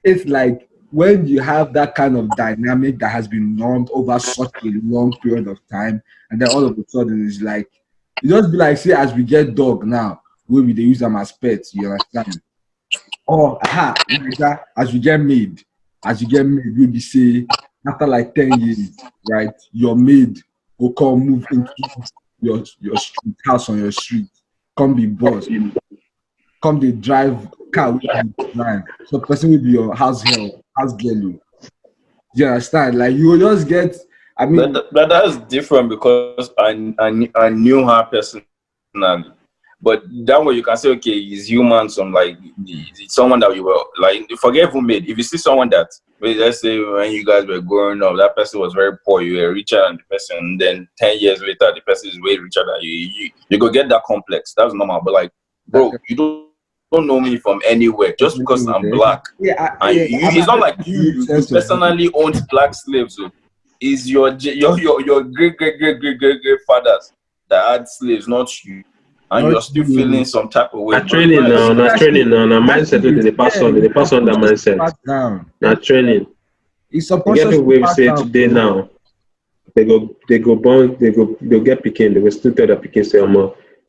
S1: it's like when you have that kind of dynamic that has been normed over such a long period of time, and then all of a sudden it's like it just be like, say, as we get dog now, where we they use them as pets, you understand? Or as you get maid, we be say after like 10 years, right? Your maid will come move into your street house on your street, come be boss, come they drive car with you drive. So person will be your house girl. You understand? Like you will just get. I mean,
S5: but that's different because I knew her personally. But that way you can say, okay, he's human. Some like it's someone that you were like, forget who made. If you see someone that, let's say when you guys were growing up, that person was very poor, you were richer than the person, and then 10 years later, the person is way richer than you. You go get that complex. That's normal. But like, bro, you don't know me from anywhere just because I'm black. It's not like you personally owned black slaves. So it's your great fathers that had slaves, not you. And you're still feeling some type of way.
S6: Not training now. Mindset with the pass on that mindset. Not training.
S1: It's subconscious.
S6: People will say today now. They'll get picking. They will still tell the picking, say,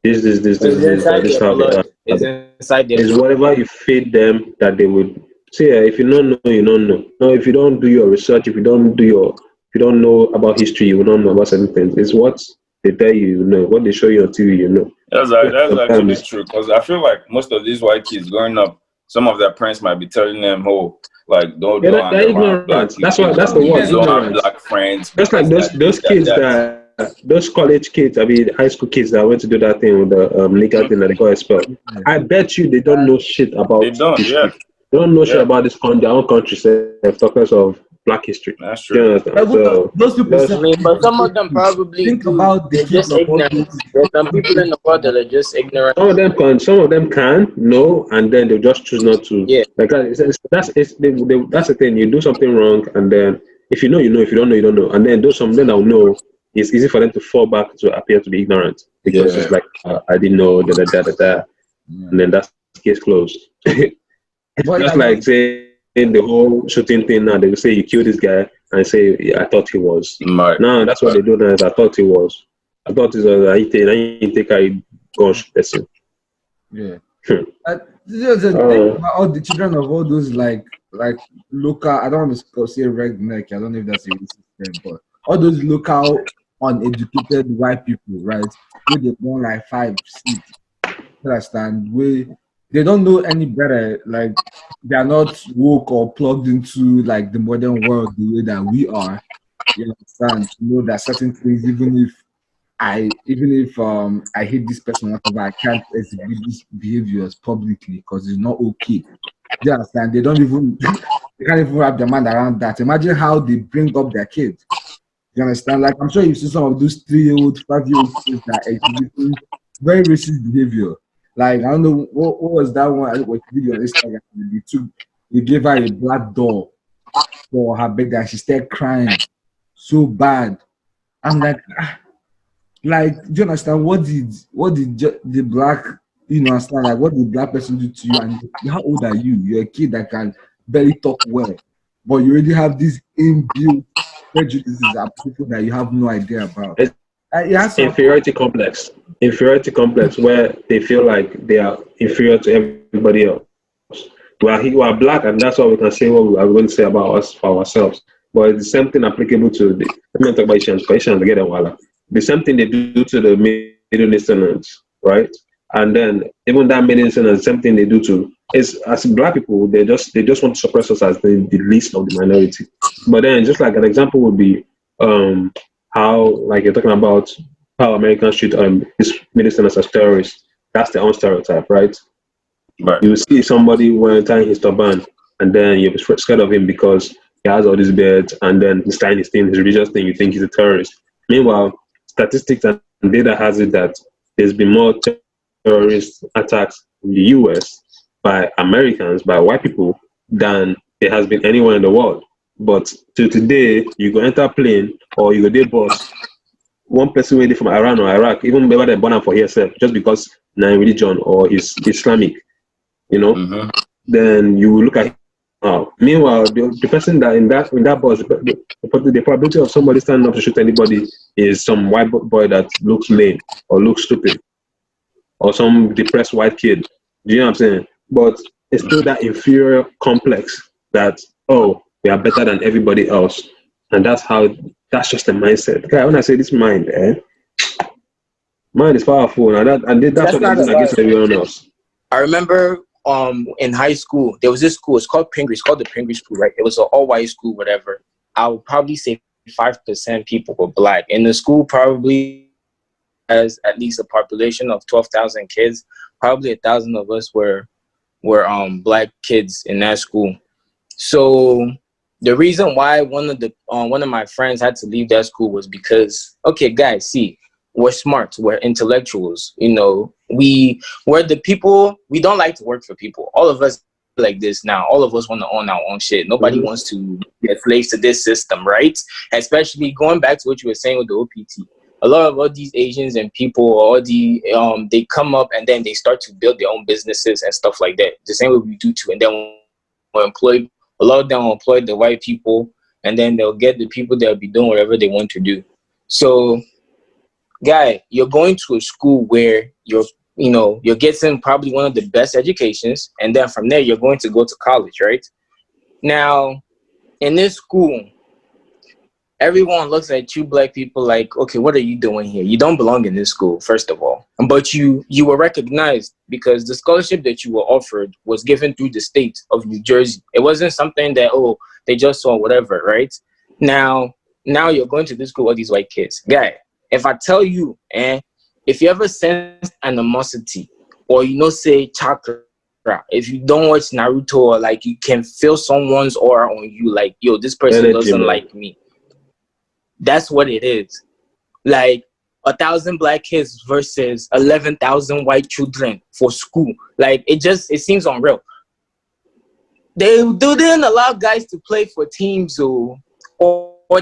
S6: this how they are. It's whatever you feed them that they would say. If you don't know, you don't know. No, if you don't do your research, if you don't know about history, you will not know about certain things. It's what they tell you, you know. What they show you on TV, you know.
S5: That's actually true, because I feel like most of these white kids growing up, some of their parents might be telling them, "Oh, like don't hang around black
S6: That's the word.
S5: Don't have black friends."
S6: Just like those kids those college kids, high school kids that went to do that thing with the legal thing that they got expelled. I bet you they don't know shit about.
S5: They don't.
S6: History. They don't know shit about their own country. Talkers of black history.
S5: That's true.
S6: So,
S1: those people,
S4: but some of them probably
S1: think about
S4: they're just ignorant. There's some people in the world that are just ignorant.
S6: Some of them can know, and then they just choose not to.
S4: Yeah.
S6: Like that's the thing. You do something wrong, and then if you know, you know. If you don't know, you don't know. And then those some of them that will know, it's easy for them to fall back to appear to be ignorant because it's like I didn't know and then that's case closed. Just like saying the whole shooting thing now, they will say you killed this guy and say I thought he was.
S5: Right.
S6: No, that's what they do now. I thought he was. I thought it was. I didn't take a gun person.
S1: Yeah. There's a thing about all the children of all those like local. I don't want to say redneck. I don't know if that's a racist term, but all those local uneducated white people, right? Where they born like 5, 6. Understand? Where they don't know any better. Like they are not woke or plugged into like the modern world the way that we are. You understand? To know that certain things, even if even if I hate this person, whatever, I can't exhibit these behaviors publicly because it's not okay. Do you understand? They don't even they can't even wrap their mind around that. Imagine how they bring up their kids. You understand? Like I'm sure you see some of those 3-year-old, 5-year-old kids that are exhibiting very racist behavior. Like I don't know what was that one I watched video on Instagram. They gave her a black doll for her birthday and she started crying so bad. I'm like, do you understand the black understand like what did black person do to you? And how old are you? You're a kid that can barely talk well, but you already have these inbuilt prejudices about people that you have no idea about. It has some
S6: inferiority complex where they feel like they are inferior to everybody else. We are black, and that's why we can say what we are going to say about us for ourselves. But it's the same thing applicable to the. Let me talk about Asians together. The same thing they do to the Middle Easterners, right? And then even that Middle Easterners, the same thing they do to is as black people. They just want to suppress us as the least of the minority. But then, just like an example would be how, like you're talking about how Americans treat these Middle Easterners as terrorists. That's their own stereotype, right?
S5: Right.
S6: You see somebody tying his turban, and then you're scared of him because he has all these beards, and then he's tying his thing, his religious thing. You think he's a terrorist. Meanwhile, statistics and data has it that there's been more terrorist attacks in the US by Americans, by white people, than there has been anywhere in the world. But till today, you go enter a plane or you go day bus, one person waiting from Iran or Iraq, even whether they're born for yourself, just because na religion or is Islamic, then you look at him. Meanwhile, the person that in that bus, the probability of somebody standing up to shoot anybody is some white boy that looks lame or looks stupid, or some depressed white kid. Do you know what I'm saying? But it's still that inferior complex that we are better than everybody else, and that's just the mindset. Guy, when I say this mind, mind is powerful, and that's what they're doing against everyone else.
S4: I remember in high school there was this school. It's called Pingree. It's called the Pingree School, right? It was an all-white school, whatever. I would probably say 5% people were black, and the school probably has at least a population of 12,000 kids. Probably 1,000 of us were black kids in that school. So the reason why one of my friends had to leave that school was because, okay, guys, see, we're smart, we're intellectuals, we're the people, we don't like to work for people. All of us like this now. All of us want to own our own shit. Nobody wants to get slaves to this system, right? Especially going back to what you were saying with the OPT. A lot of all these Asians and people, they come up and then they start to build their own businesses and stuff like that. The same way we do too. And then we're employed. A lot of them will employ the white people, and then they'll get the people that'll be doing whatever they want to do. So, guy, you're going to a school where you're getting probably one of the best educations, and then from there you're going to go to college, right? Now, in this school, everyone looks at you black people like, okay, what are you doing here? You don't belong in this school, first of all. But you were recognized because the scholarship that you were offered was given through the state of New Jersey. It wasn't something that, they just saw whatever, right? Now you're going to this school with all these white kids. Guy, if I tell you, if you ever sense animosity or, say chakra, if you don't watch Naruto, or like you can feel someone's aura on you, like, yo, this person doesn't like me. That's what it is. Like 1,000 black kids versus 11,000 white children for school. Like it seems unreal. They didn't allow guys to play for teams, or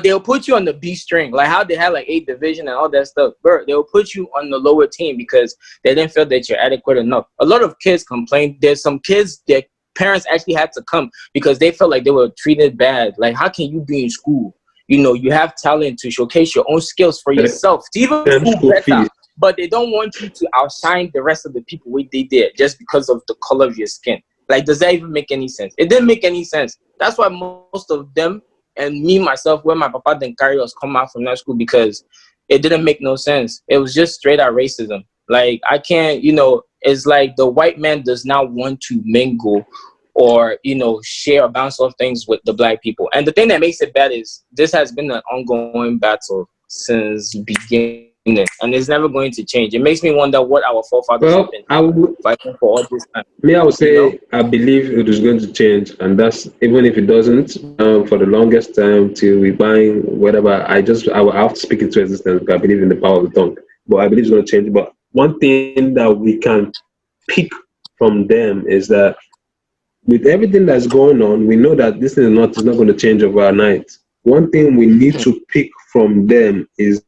S4: they'll put you on the B string. Like how they had like 8 division and all that stuff. Bro, they'll put you on the lower team because they didn't feel that you're adequate enough. A lot of kids complain. There's some kids that parents actually had to come because they felt like they were treated bad. Like, how can you be in school? You have talent to showcase your own skills for yourself to even do better, but they don't want you to outshine the rest of the people what they did just because of the color of your skin. Like, does that even make any sense? It didn't make any sense. That's why most of them, and me myself, when my papa didn't carry us, come out from that school because it didn't make no sense. It was just straight out racism. Like, I can't, it's like the white man does not want to mingle or, share or bounce off things with the black people. And the thing that makes it bad is this has been an ongoing battle since beginning it, and it's never going to change. It makes me wonder what our forefathers have been fighting for all this time.
S6: I would say I believe it is going to change, and that's even if it doesn't for the longest time till we bind whatever. I will have to speak into existence because I believe in the power of the tongue. But I believe it's going to change. But one thing that we can pick from them is that with everything that's going on, we know that this is not going to change overnight. One thing we need to pick from them is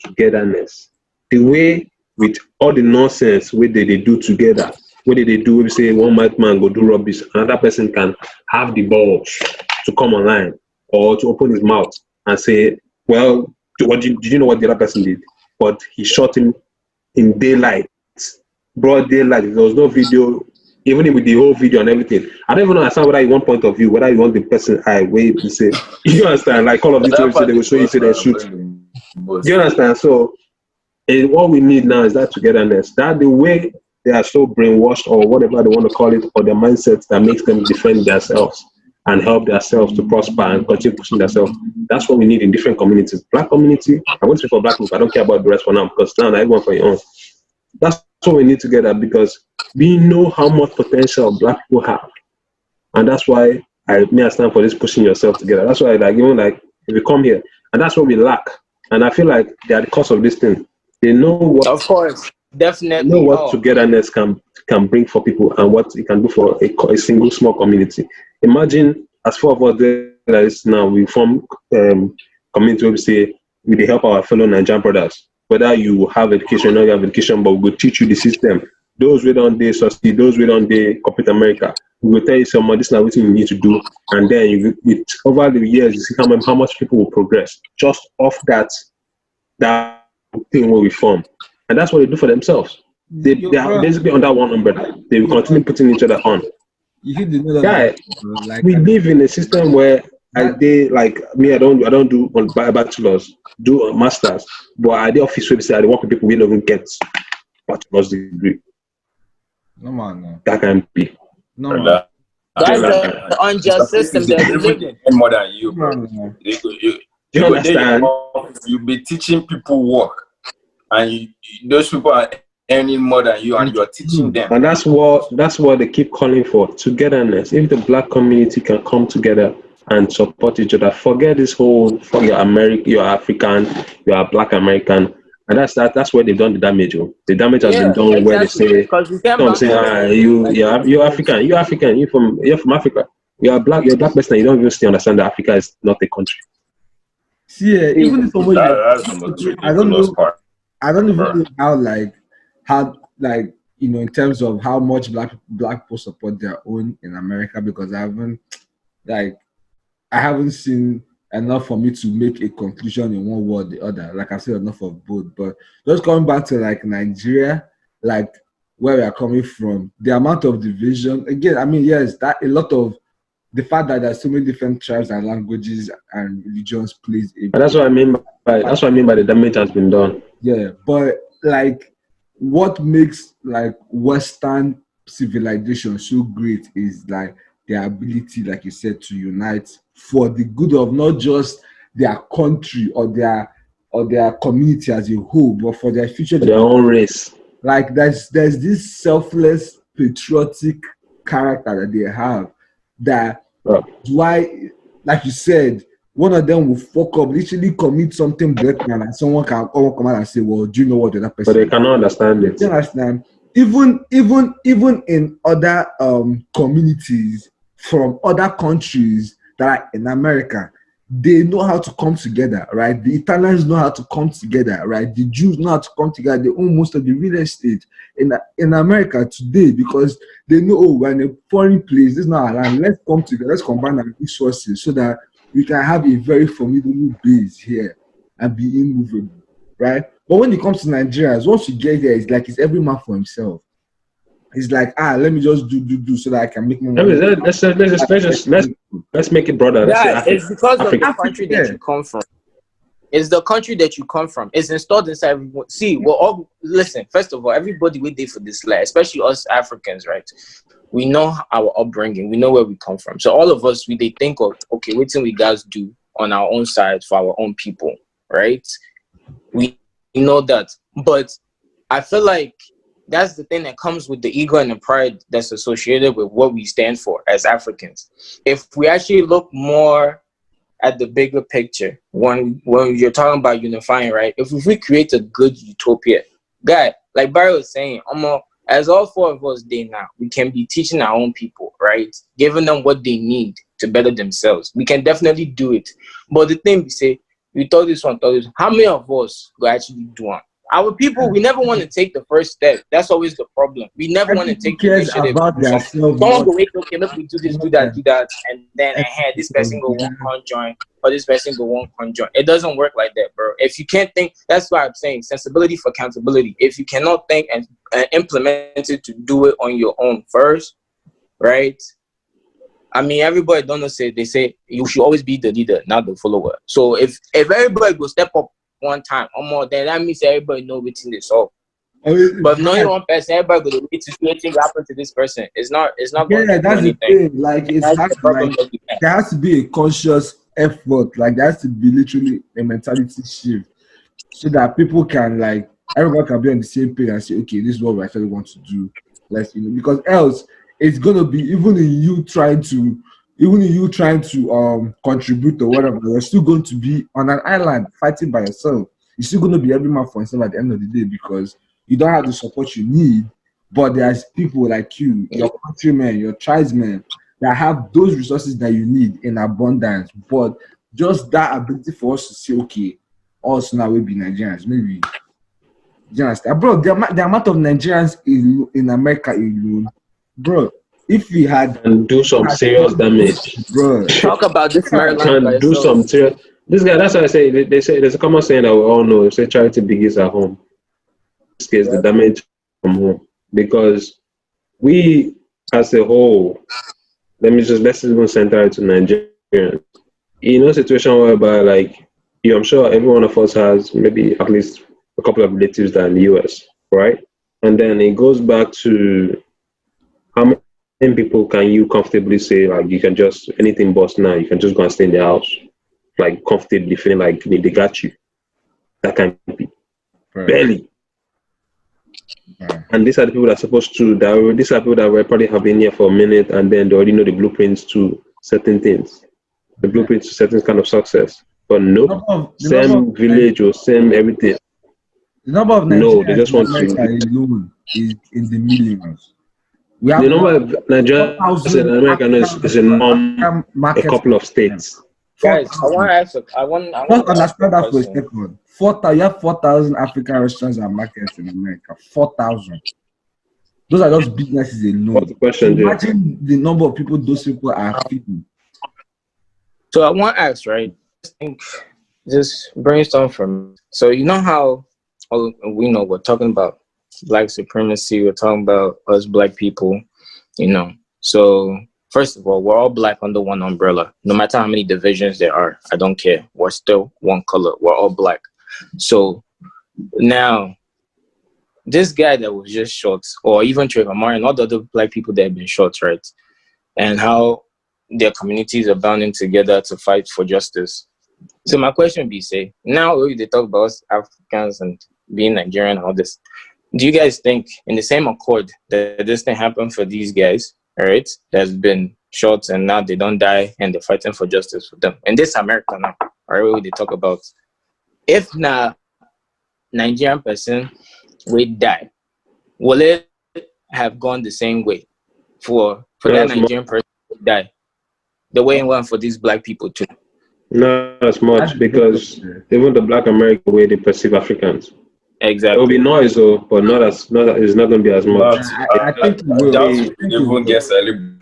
S6: togetherness. The way with all the nonsense what they do together, what did they do? We say one white man go do rubbish, another person can have the balls to come online or to open his mouth and say, well, did you know what the other person did? But he shot him in daylight, broad daylight. There was no video, even with the whole video and everything. I don't even understand whether you want point of view, whether you want the person eye, wait to say, you understand? Like Call of Duty, they will show you, say they shoot. Do you understand? So what we need now is that togetherness. That the way they are so brainwashed or whatever they want to call it, or their mindset that makes them defend themselves and help themselves to prosper and continue pushing themselves. That's what we need in different communities. Black community, I won't say for black people, I don't care about the rest for now because now everyone for your own. That's what we need together because we know how much potential black people have. And that's why I stand for this pushing yourself together. That's why if we come here, and that's what we lack. And I feel like they are the cause of this thing. They know what,
S4: of course, definitely
S6: know what togetherness can bring for people and what it can do for a single small community. Imagine as four of us there is now, we form community where we say we help our fellow Nigerian brothers. Whether you have education or not you have education, but we will teach you the system. Those we don't they succeed, those we don't they corporate America. We will tell you some this is what you need to do, and then over the years you see how much people will progress just off that thing where we form, and that's what they do for themselves. They are basically under one umbrella. They will continue putting each other on. We live in a system where I don't do bachelors, do masters, but I the office where I work with people who don't even get bachelor's degree.
S1: No man,
S6: that can be.
S1: No man.
S4: That's the unjust system that we live in.
S5: More than you, bro. You understand? You be teaching people work, and those people are earning more than you, and you're teaching them.
S6: And that's what they keep calling for: togetherness. If the black community can come together and support each other, forget this whole you're American, you're African, you're Black American. And that's where they've done the damage. The damage has been done where they say, you're African, you're from Africa. You're a black person, you don't even still understand that Africa is not a country.
S1: See, even if I don't even know how in terms of how much black people support their own in America, because I haven't seen enough for me to make a conclusion in one way or the other. Like I said, enough of both. But just coming back to Nigeria, where we are coming from, the amount of division. Again, I mean, yes, that a lot of the fact that there's so many different tribes and languages and religions plays a.
S6: That's what I mean by the damage has been done.
S1: Yeah, but what makes Western civilization so great is their ability, like you said, to unite for the good of not just their country or their community as a whole, but for their future,
S6: their own race.
S1: There's this selfless, patriotic character that they have. That why, like you said, one of them will fuck up, literally commit something blatant, and someone can come out and say, "Well, do you know what the other person?"
S6: But they cannot understand it.
S1: You understand? Even in other communities from other countries that are in America, they know how to come together, right? The Italians know how to come together, right? The Jews know how to come together. They own most of the real estate in America today because they know, we're in a foreign place. This is not our land. Let's come together. Let's combine our resources so that we can have a very formidable base here and be immovable, right? But when it comes to Nigerians, once you get there, it's every man for himself. It's let me just do so that I can make more money.
S6: Let's make it broader.
S4: Yeah, it's because of the country that you come from. It's the country that you come from. It's installed inside everyone. See, we're all listen. First of all, everybody we did for this land, especially us Africans, right? We know our upbringing. We know where we come from. So all of us, they think of what can we guys do on our own side for our own people, right? We know that. But I feel like that's the thing that comes with the ego and the pride that's associated with what we stand for as Africans. If we actually look more at the bigger picture, when you're talking about unifying, right? If we create a good utopia, guy, like Barry was saying, as all four of us did now, we can be teaching our own people, right? Giving them what they need to better themselves. We can definitely do it. But the thing we say, we thought this one, how many of us go actually do it? Our people, we never want to take the first step. That's always the problem. We never want to take the initiative. Someone go wait, okay, let me do this, do that, and then this person go one conjoin, or this person go one conjoin. It doesn't work like that, bro. If you can't think, that's why I'm saying sensibility for accountability. If you cannot think and implement it to do it on your own first, right? I mean, everybody don't know, they say you should always be the leader, not the follower. So if everybody will step up one time or more, then that means everybody know which thing they solve. But if knowing one person, everybody will wait to see what thing happen to this person. It's not going to do anything.
S1: Thing. Like there has to be a conscious effort. Like there has to be literally a mentality shift so that people can everyone can be on the same page and say, okay, this is what we actually want to do. Let's because else it's gonna be even in you trying to contribute or whatever, you're still going to be on an island fighting by yourself. You're still going to be every man for himself at the end of the day because you don't have the support you need. But there's people like you, your countrymen, your tribesmen that have those resources that you need in abundance. But just that ability for us to say, okay, us now will be Nigerians, maybe. Do you understand? Bro, the amount of Nigerians in America alone, bro. If we had
S6: and do some serious damage,
S4: bro. Talk about this Maryland
S6: and do some serious. This guy, that's why I say they say there's a common saying that we all know. Say charity begins at home. This case, the damage from home, because we as a whole, let's even center it to Nigerians. In a situation whereby, I'm sure every one of us has maybe at least a couple of relatives that are in the US, right? And then it goes back to how many people can you comfortably say you can just anything bust now, you can just go and stay in the house comfortably feeling like they got you? That can be barely. And these are the people that are supposed to these are people that will probably have been here for a minute and then they already know the blueprints to certain things, the blueprints to certain kind of success. But no, same village or same everything.
S1: The number of
S6: Nigerians they just want to
S1: alone is in the millions. We have
S6: the number of Nigerians in America is a couple of states.
S4: Guys, I want to ask. I want
S1: to understand that for a second. You have 4,000 African restaurants and markets in America. 4,000. Those are just businesses alone.
S6: What's the question?
S1: Imagine the number of people those people are feeding.
S4: So I want to ask, right? Just brainstorm for me. So you know how we know we're talking about Black supremacy, we're talking about us Black people, So first of all, we're all Black under one umbrella. No matter how many divisions there are, I don't care. We're still one color. We're all Black. So now, this guy that was just shot, or even Trayvon Martin and all the other Black people that have been shot, right? And how their communities are banding together to fight for justice. So my question would be, now they talk about us Africans and being Nigerian and all this. Do you guys think, in the same accord, that this thing happened for these guys, all right, that's been shot and now they don't die and they're fighting for justice for them? And this America now, all right, they talk about, if not Nigerian person will die, will it have gone the same way for that Nigerian person to die? The way it went for these Black people too?
S6: Not as much, because even the Black American way they perceive Africans.
S4: Exactly.
S6: There will be noise, though, but it's not going to be as much.
S5: I think it will get celebrated.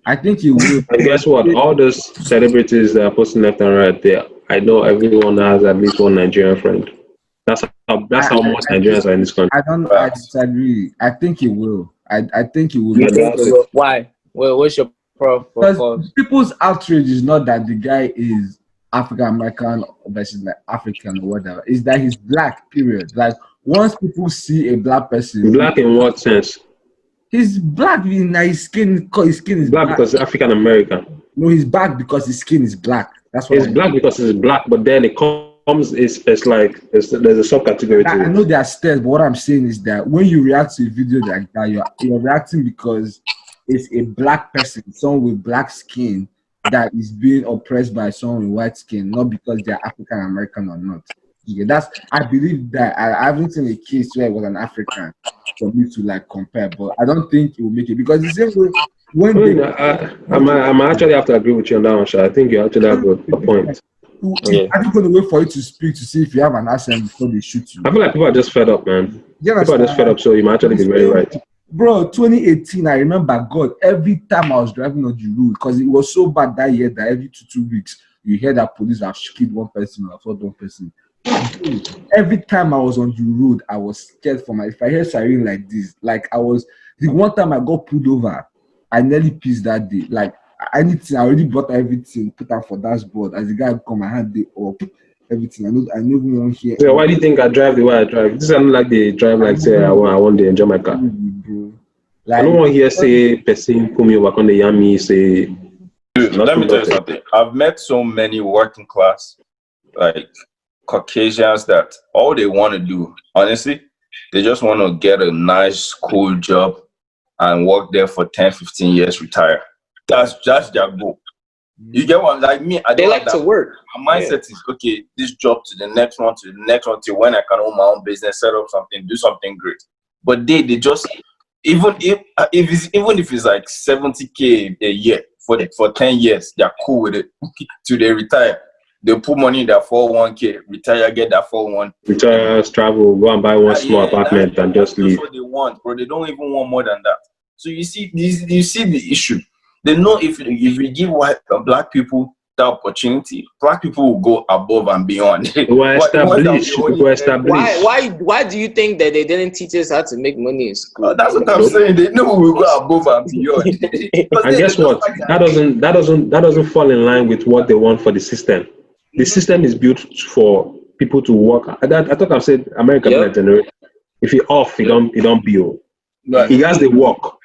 S1: I think you will.
S6: And guess what? All those celebrities that are posting left and right there, I know everyone has at least one Nigerian friend. That's how much Nigerians are in this country.
S1: I disagree. I think it will. I think it will.
S4: Why? Well, what's your problem?
S1: Because people's outrage is not that the guy is African American versus African or whatever. Is that he's Black, period. Once people see a Black person.
S6: Black in what sense?
S1: He's Black in his skin is
S6: Black because he's African American.
S1: No, he's Black because his skin is Black. That's what
S6: he's Black because he's Black, but then it comes it's like there's a subcategory
S1: I
S6: to
S1: know
S6: it.
S1: there are steps, but what I'm saying is that when you react to a video like that, you're reacting because it's a black person, someone with black skin, that is being oppressed by someone with white skin, not because they're African American or not. Yeah, I believe that I haven't seen a case where it was an African for me to like compare, but I don't think it will make it because the same way when they
S6: I'm actually have to agree with you on that one, Sha. I think you actually have a point.
S4: Yeah.
S1: I think going to wait for you to speak to see if you have an accent before they shoot you.
S6: I feel like people are just fed up, man.
S1: You
S6: People are just fed up, so you might actually be very right.
S1: Bro, 2018, I remember, God, every time I was driving on the road, because it was so bad that year that every two weeks, you hear that police have killed one person or assaulted one person. Every time I was on the road, I was scared for my, if I hear siren like this, like the one time I got pulled over, I nearly pissed that day. Like, anything, I already bought everything, put out for dashboard. As the guy come, I had the up, everything. I know even want here.
S6: So why do you think I drive the way I drive? This is not like they drive like say I want to enjoy my car.
S1: Bro.
S6: Like, I don't want to hear say person pull me over on the yammy say.
S5: Dude, let me tell you something. I've met so many working class, like Caucasians, that all they want to do, honestly, they just want to get a nice, cool job and work there for 10, 15 years, retire. That's just their goal. You get one? Like me, I don't
S4: They like to work.
S5: My mindset is, okay, this job to the next one, to the next one, till when I can own my own business, set up something, do something great. But they just, even if it's like 70K a year for 10 years, they're cool with it. Till they retire, they put money in their 401k, retire, get that 401.
S6: Retire, travel, go and buy one small apartment and just leave.
S5: That's what they want, bro. They don't even want more than that. So you see the issue. They know if we give black people the opportunity, black people will go above and beyond.
S6: We're established.
S4: Why do you think that they didn't teach us how to make money in school?
S5: That's what I'm saying. They know we will go above and beyond.
S6: And guess what? That doesn't fall in line with what they want for the system. The system is built for people to work. I thought I said American generation. If he off, he don't build. Right. He has the work.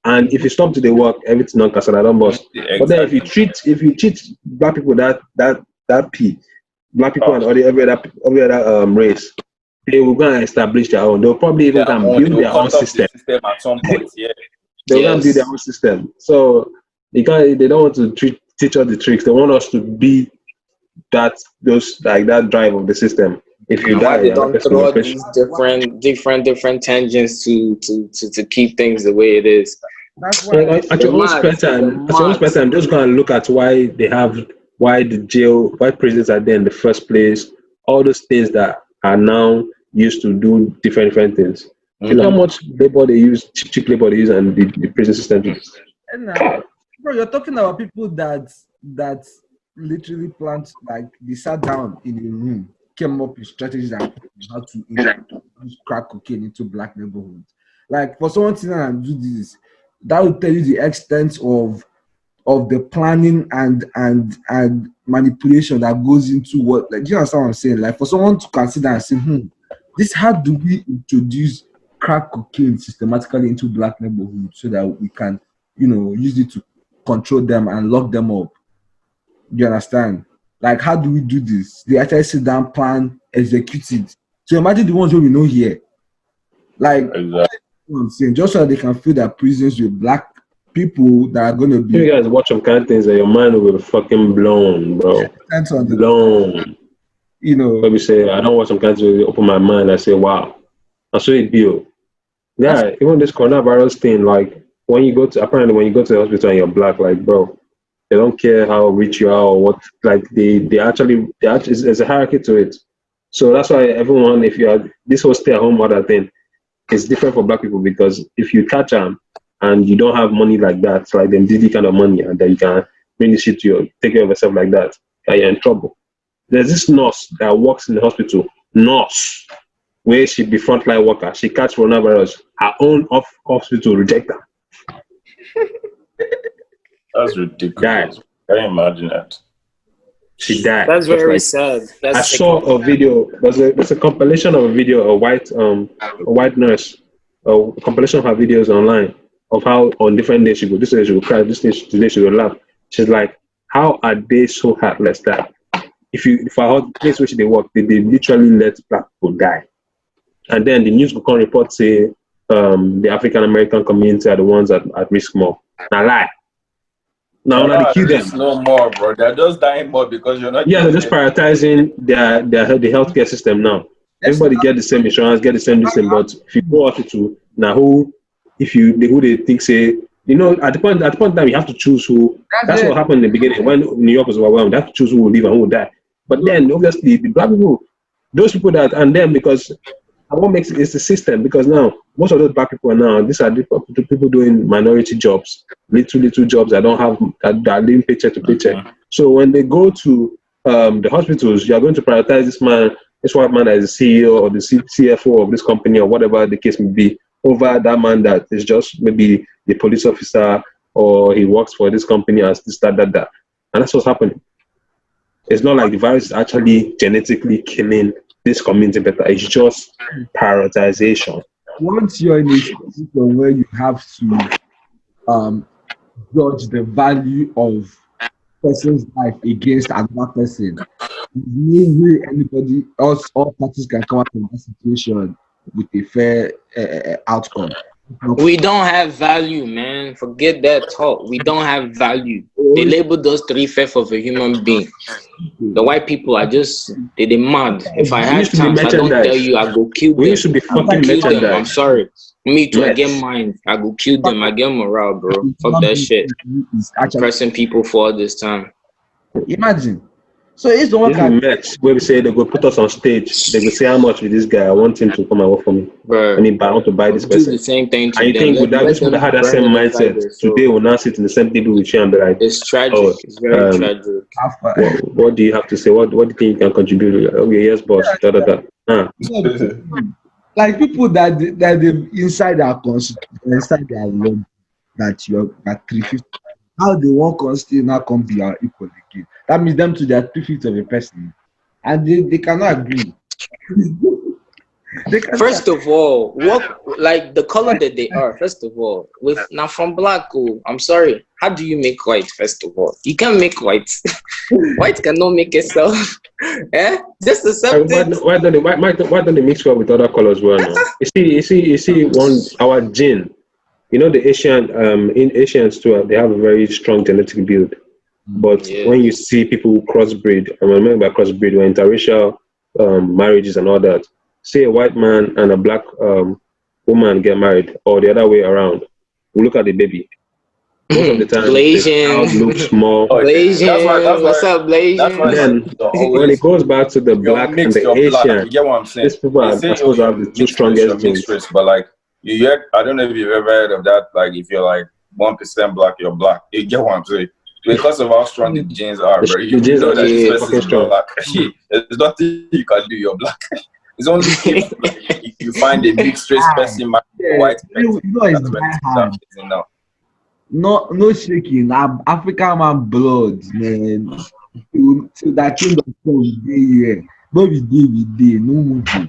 S6: And if you stop to the work, everything on Casada don't bust. Exactly. But then if you treat black people that black people and every other race, they will go and establish their own. They'll probably even build their own system
S5: at some point. Yeah,
S6: they'll build their own system. So they don't want to teach us the tricks. They want us to be that drive of the system. If you die,
S4: they don't throw out these different tangents to keep things the way it is.
S6: That's why at your own spare time, I'm just going to look at why why prisons are there in the first place. All those things that are now used to do different things. Mm-hmm. You know how much labor they use, cheap labor they use, and the prison system.
S1: And bro, you're talking about people that literally planned, like they sat down in a room, came up with strategies and how to introduce crack cocaine into black neighborhoods. Like for someone to sit down and do this, that would tell you the extent of the planning and manipulation that goes into what, like, do you understand what I'm saying? Like for someone to consider and say, this, how do we introduce crack cocaine systematically into black neighborhoods so that we can, use it to control them and lock them up? Do you understand? Like, how do we do this? They actually sit down, plan, execute it. So imagine the ones who we know here. Like, exactly. I'm saying, just so they can fill their prisons with black people that are going to be...
S6: You guys watch some kind of things and your mind will be fucking blown, bro. Blown. Let me say, I don't watch some kind of things, open my mind and say, wow. I saw it build. Yeah, even this coronavirus thing, like, when you go to the hospital and you're black, like, bro, they don't care how rich you are or what, like, they actually, there's a hierarchy to it. So that's why everyone, if you are, this whole stay-at-home mother thing is different for black people, because if you catch them and you don't have money like that, it's like them DD kind of money, and then you can bring this shit to you, take care of yourself like that, you're in trouble. There's this nurse that works in the hospital, where she be frontline worker, she catch coronavirus, her own hospital reject her.
S5: That's ridiculous. Can you imagine that?
S6: She died.
S4: That's very sad.
S6: I saw a video. There's a compilation of a video, a white nurse, a compilation of her videos online of how on different days she go. This day she will cry. Today she will laugh. She's like, how are they so heartless that if our place which they work, they literally let black people die. And then the news will come report say the African American community are the ones at risk more. Now lie. Now
S5: They're
S6: they
S5: not
S6: kill
S5: at risk
S6: them.
S5: no more, bro. They're just dying more because you're not.
S6: Yeah, they're just prioritizing the healthcare system now. Everybody get the same insurance, get the same thing. But if you go hospital, now who they think say, you know, at the point in time you have to choose who. That's what happened in the beginning when New York was overwhelmed. They have to choose who will live and who will die. But then obviously the black people, those people that, and then because what makes it is the system, because now most of those black people are now, these are the people doing minority jobs, little jobs that don't have that are living paycheck to paycheck. So when they go to the hospitals, you are going to prioritize this white man that is the CEO or the CFO of this company or whatever the case may be, over that man that is just maybe the police officer or he works for this company as this, that. And that's what's happening. It's not like the virus is actually genetically killing this community better. It's just prioritization.
S1: Once you're in a situation where you have to judge the value of person's life against another person, there's no way anybody else, all parties can come out from that situation with a fair outcome.
S4: We don't have value, man. Forget that talk. We don't have value. They labeled us 3/5 of a human being. The white people are just they mad. If I had time, if I don't tell you, I go kill them.
S6: We used to be fucking merchandise.
S4: I'm sorry. Me too. I
S6: Yes.
S4: get mine. I go kill them. I get morale, bro. Fuck that shit. I'm pressing people for all this time.
S1: Imagine. So it's the one
S6: This is match where we say they go put us on stage. They go say how much with this guy. I want him to come and work for me.
S4: Bro,
S6: I want to buy this
S4: do
S6: person.
S4: the same thing to
S6: And you
S4: them.
S6: think with that,
S4: Let
S6: this would
S4: them
S6: have had that
S4: bring
S6: same
S4: it inside
S6: mindset.
S4: their soul.
S6: Today we'll now sit in the same table with you and be like,
S4: It's tragic.
S6: oh,
S4: It's very tragic.
S6: what do you have to say? What do you think you can contribute? Okay, yes, boss.
S1: Like people that they inside their constitution, inside their law, that you're at 350. How they want constitution now come be our equal again? That means them to their 3/5 of a person, and they cannot agree.
S4: First of all, what like the color that they are, first of all, with now from black, I'm sorry. How do you make white, first of all? You can't make white. White cannot make itself. Just accept it.
S6: Why don't they mix well with other colors well now? You see our gene. You know the in Asians too, they have a very strong genetic build. But when you see people who crossbreed, I remember by crossbreed were interracial marriages and all that. Say a white man and a black woman get married, or the other way around. We look at the baby. Most of the time, the child looks more.
S4: Blasian, what's up, Blasian?
S6: Then when it goes back to the black and the Asian,
S5: you get what I'm saying?
S6: these people are supposed to have the two strongest genes.
S5: But like I don't know if you've ever heard of that. Like if you're like 1% black, you're black. You get what I'm saying? Because of how strong the genes are, bro. You know that this person is black. There's nothing you can do. You're black. It's only if you find a mixed race person, white person.
S1: No shaking. African man blood, man. To that kingdom come here. But we did no movie.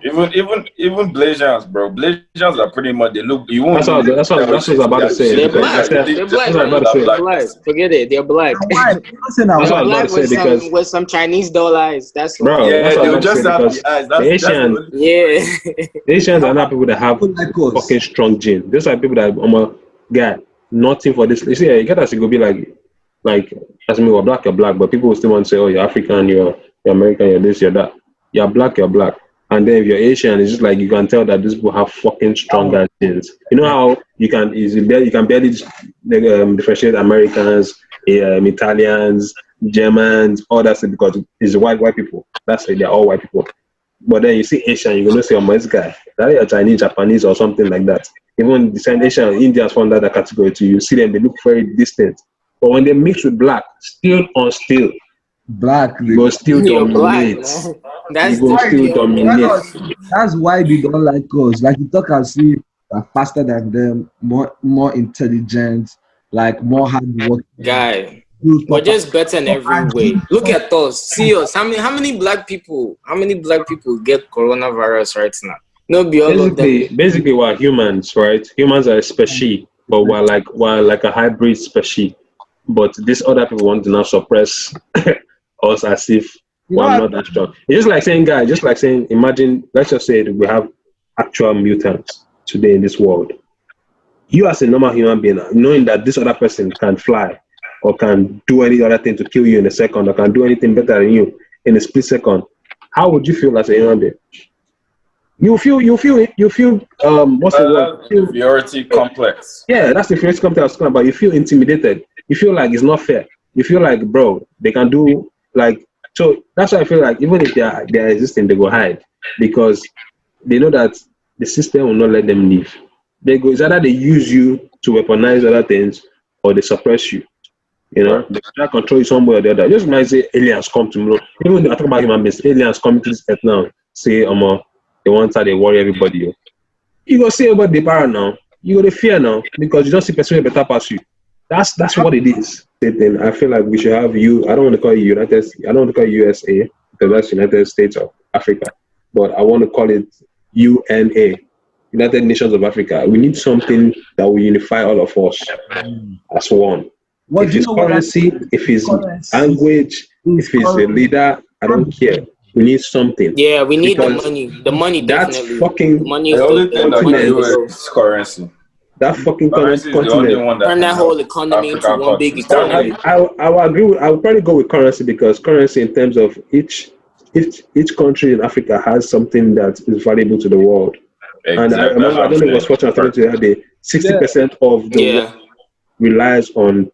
S5: Even Blasians, bro. Blasians are pretty much they look. You won't.
S6: That's what I was about to say.
S4: They're black. They're black. Forget it. They're black.
S6: That's what I was about to say because
S4: with some Chinese doll eyes. That's what.
S6: Bro,
S5: yeah,
S6: they'll
S5: just have the eyes.
S6: The Asians are not people that have fucking strong genes. Those are people that get nothing for this. You see, you get us. It could be like as me, we're black, you're black, but people will still want to say, oh, you're African, you're American, you're this, you're that. You're black. And then if you're Asian, it's just like you can tell that these people have fucking stronger genes. You know how you can barely differentiate Americans, Italians, Germans, all that stuff because it's white people. That's it, they're all white people. But then you see Asian, you're gonna say, oh, this guy, that is a Chinese, Japanese, or something like that. Even the Asian, Indians fall under that category too. You see them, they look very distant. But when they mix with black, still, black will still dominate. That's
S1: why they don't like us. Like you talk and see are faster than them, more intelligent, like more hardworking.
S4: Guy, we're just better in every way. Look at us. See us. How many black people get coronavirus right now? No, be all of them.
S6: Basically, we're humans, right? Humans are a species, but we're like a hybrid species. But these other people want to now suppress us as if but I'm not that strong. It's just like saying, guys, imagine, let's just say that we have actual mutants today in this world. You as a normal human being, knowing that this other person can fly or can do any other thing to kill you in a second or can do anything better than you in a split second, how would you feel as a human being? You feel what's the word?
S5: Inferiority complex.
S6: Yeah, that's the inferiority complex I was talking about. You feel intimidated. You feel like it's not fair. You feel like, bro, they can do like, so that's why I feel like even if they're existing, they go hide because they know that the system will not let them live. It's either they use you to weaponize other things or they suppress you. You know, they try to control you some way or the other. Just might say aliens come tomorrow. Even when I talk about human beings, aliens come to this earth now, say, they want to they worry everybody. You go see about the para now. You go to fear now because you don't see person better pass you. That's what it is. Then I feel like we should have you. I don't want to call you United. I don't want to call you USA because that's United States of Africa. But I want to call it UNA, United Nations of Africa. We need something that will unify all of us as one. Well, if it's currency, if it's language, if it's a leader, I don't care. We need something.
S4: Yeah, we need the money. The money definitely.
S6: Fucking
S4: money is
S5: the only thing that
S6: continent.
S5: is currency.
S6: That fucking
S5: Currency is the only
S6: continent.
S5: one that
S4: Turn that
S5: can
S4: whole
S5: help
S4: economy into
S5: African
S4: one big
S5: countries.
S4: economy.
S6: I will agree. I would probably go with currency because currency, in terms of each country in Africa, has something that is valuable to the world. And I remember, I don't know if it was fortunate to that day. 60% of the world relies on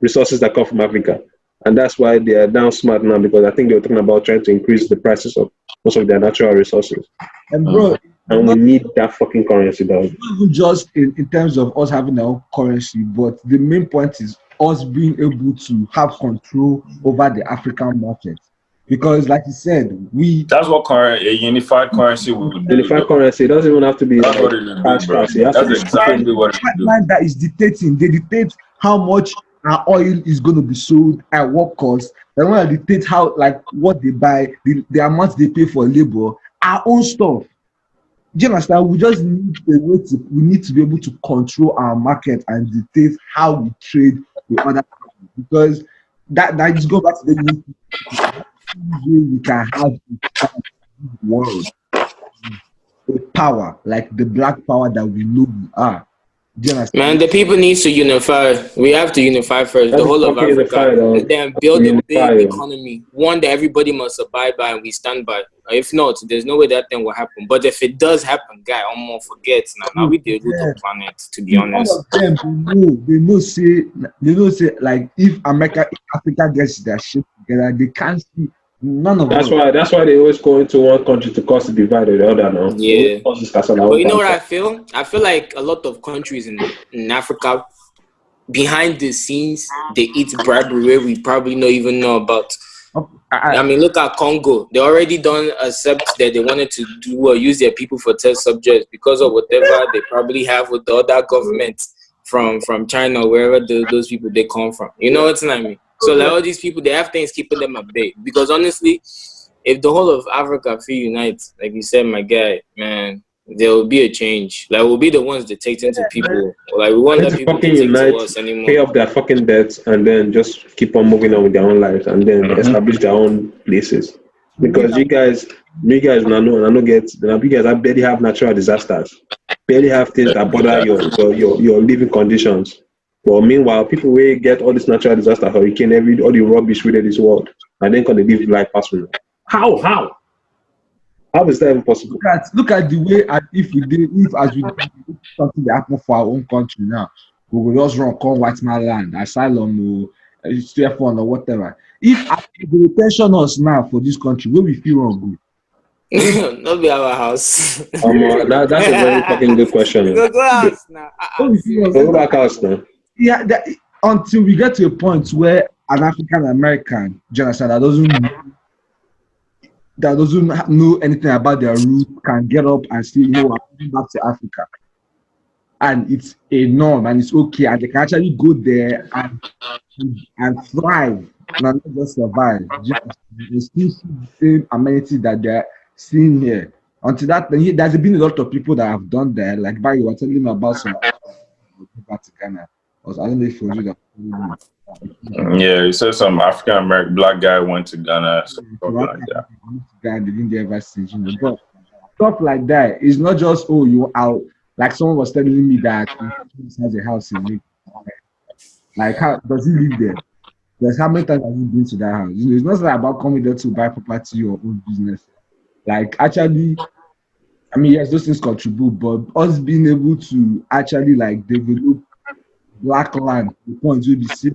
S6: resources that come from Africa, and that's why they are down smart now because I think they were talking about trying to increase the prices of most of their natural resources.
S1: And bro,
S6: and we need that fucking currency, though.
S1: Not even just in terms of us having our own currency, but the main point is us being able to have control over the African market. Because, like you said,
S5: that's what a unified currency would do.
S6: Unified currency, it doesn't even have to be
S5: that's
S6: like
S5: what it would do, bro.
S6: currency.
S5: That's exactly what it would do.
S1: That is dictating. They dictate how much our oil is going to be sold at what cost. They want to dictate how, like, what they buy, the amount they pay for labor, our own stuff. Do you understand? We just need we need to be able to control our market and dictate how we trade with other countries. Because that just go back to the we can have a world with power, like the black power that we know we are. Do you understand?
S4: Man, the people need to unify. We have to unify first, the whole of Africa, and then build a big economy, one that everybody must abide by and we stand by. If not, there's no way that thing will happen. But if it does happen, guy, I'm gonna forget now. We the root of planet, to be honest.
S1: All of them, they know say like if Africa gets their shit together, they can't see none of
S6: that's why they always go into one country to cause the divide or the other now.
S4: Yeah. But you know what I feel? I feel like a lot of countries in Africa, behind the scenes, they eat bribery where we probably not even know about. I mean, look at Congo. They already don't accept that they wanted to do or use their people for test subjects because of whatever they probably have with the other governments from China, wherever those people they come from. You know what I mean? So like all these people, they have things keeping them at bay. Because honestly, if the whole of Africa feel unite, like you said, my guy, man, there will be a change. Like we'll be the ones dictating to people. Like we won't let people dictate to us anymore.
S6: Pay off their fucking debts and then just keep on moving on with their own lives and then establish their own places. Because you guys you guys barely have natural disasters, barely have things that bother your living conditions. But meanwhile, people will get all this natural disaster, hurricane, all the rubbish within this world, and then can they live life personally? How is that even possible?
S1: Look at the way if as we did something that happened for our own country now, we will just run call white man land, asylum, or stay for or whatever. If they pension us now for this country, where we feel wrong good.
S4: Not be our house.
S6: That's a very fucking good question.
S4: Go house now.
S6: Go back house now.
S1: Yeah, until we get to a point where an African American, that doesn't know anything about their roots can get up and say, I'm going back to Africa, and it's a norm and it's okay, and they can actually go there and thrive, and not just survive. They still see the same amenities that they're seeing here. Until that, there's been a lot of people that have done that. Like, you were telling me about some back to Ghana. I don't know if it was you that
S5: Yeah, you said some African American black guy went to Ghana, something like that.
S1: Guy they didn't ever see, but stuff like that is not just you out. Like someone was telling me that he has a house in Lagos. Like how does he live there? There's how many times have you been to that house? It's not like about coming there to buy property or own business. Like actually, I mean, yes, those things contribute, but us being able to actually like develop black land, the point where we see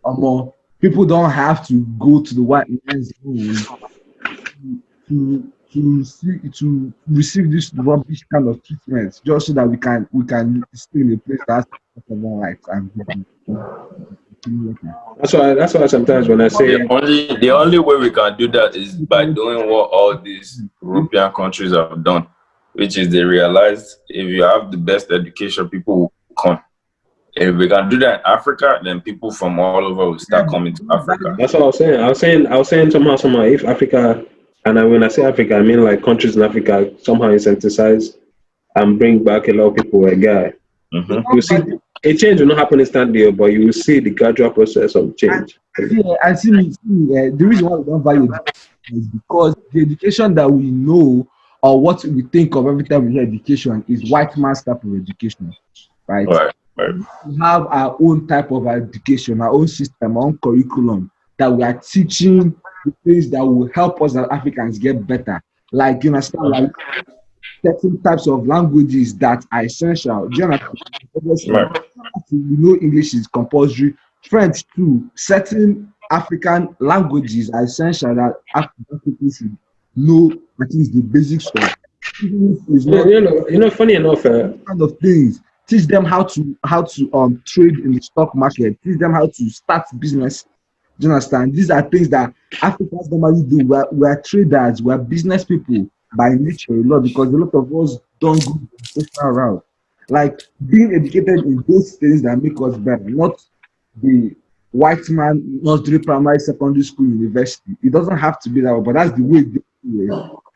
S1: more people don't have to go to the white man's home to receive this rubbish kind of treatment, just so that we can stay in a place that's more rights and
S6: That's why sometimes when I say
S5: The only way we can do that is by doing what all these European countries have done, which is they realized if you have the best education, people will come. If we can do that in Africa, then people from all over will start coming to Africa.
S6: that's what I was saying. I was saying somehow if Africa, and when I say Africa, I mean like countries in Africa somehow incentivize and bring back a lot of people. A guy, you see, a change will not happen instantly, but you will see the gradual process of change.
S1: And see me, the reason why we don't value education is because the education that we know or what we think of every time we hear education is white man's type of education, right? We have our own type of education, our own system, our own curriculum that we are teaching the things that will help us as Africans get better. Like, you understand, like certain types of languages that are essential. Do you understand? We know English is compulsory. French too. Certain African languages are essential that African people should know at least the basic stuff.
S6: Funny enough,
S1: kind of things. Teach them how to trade in the stock market. Teach them how to start business. Do you understand? These are things that Africans normally do. We're traders. We're business people by nature a lot, because a lot of us don't go the social route. Like being educated in those things that make us better, not the white man nursery, primary, secondary school, university. It doesn't have to be that way, but that's the way they do it.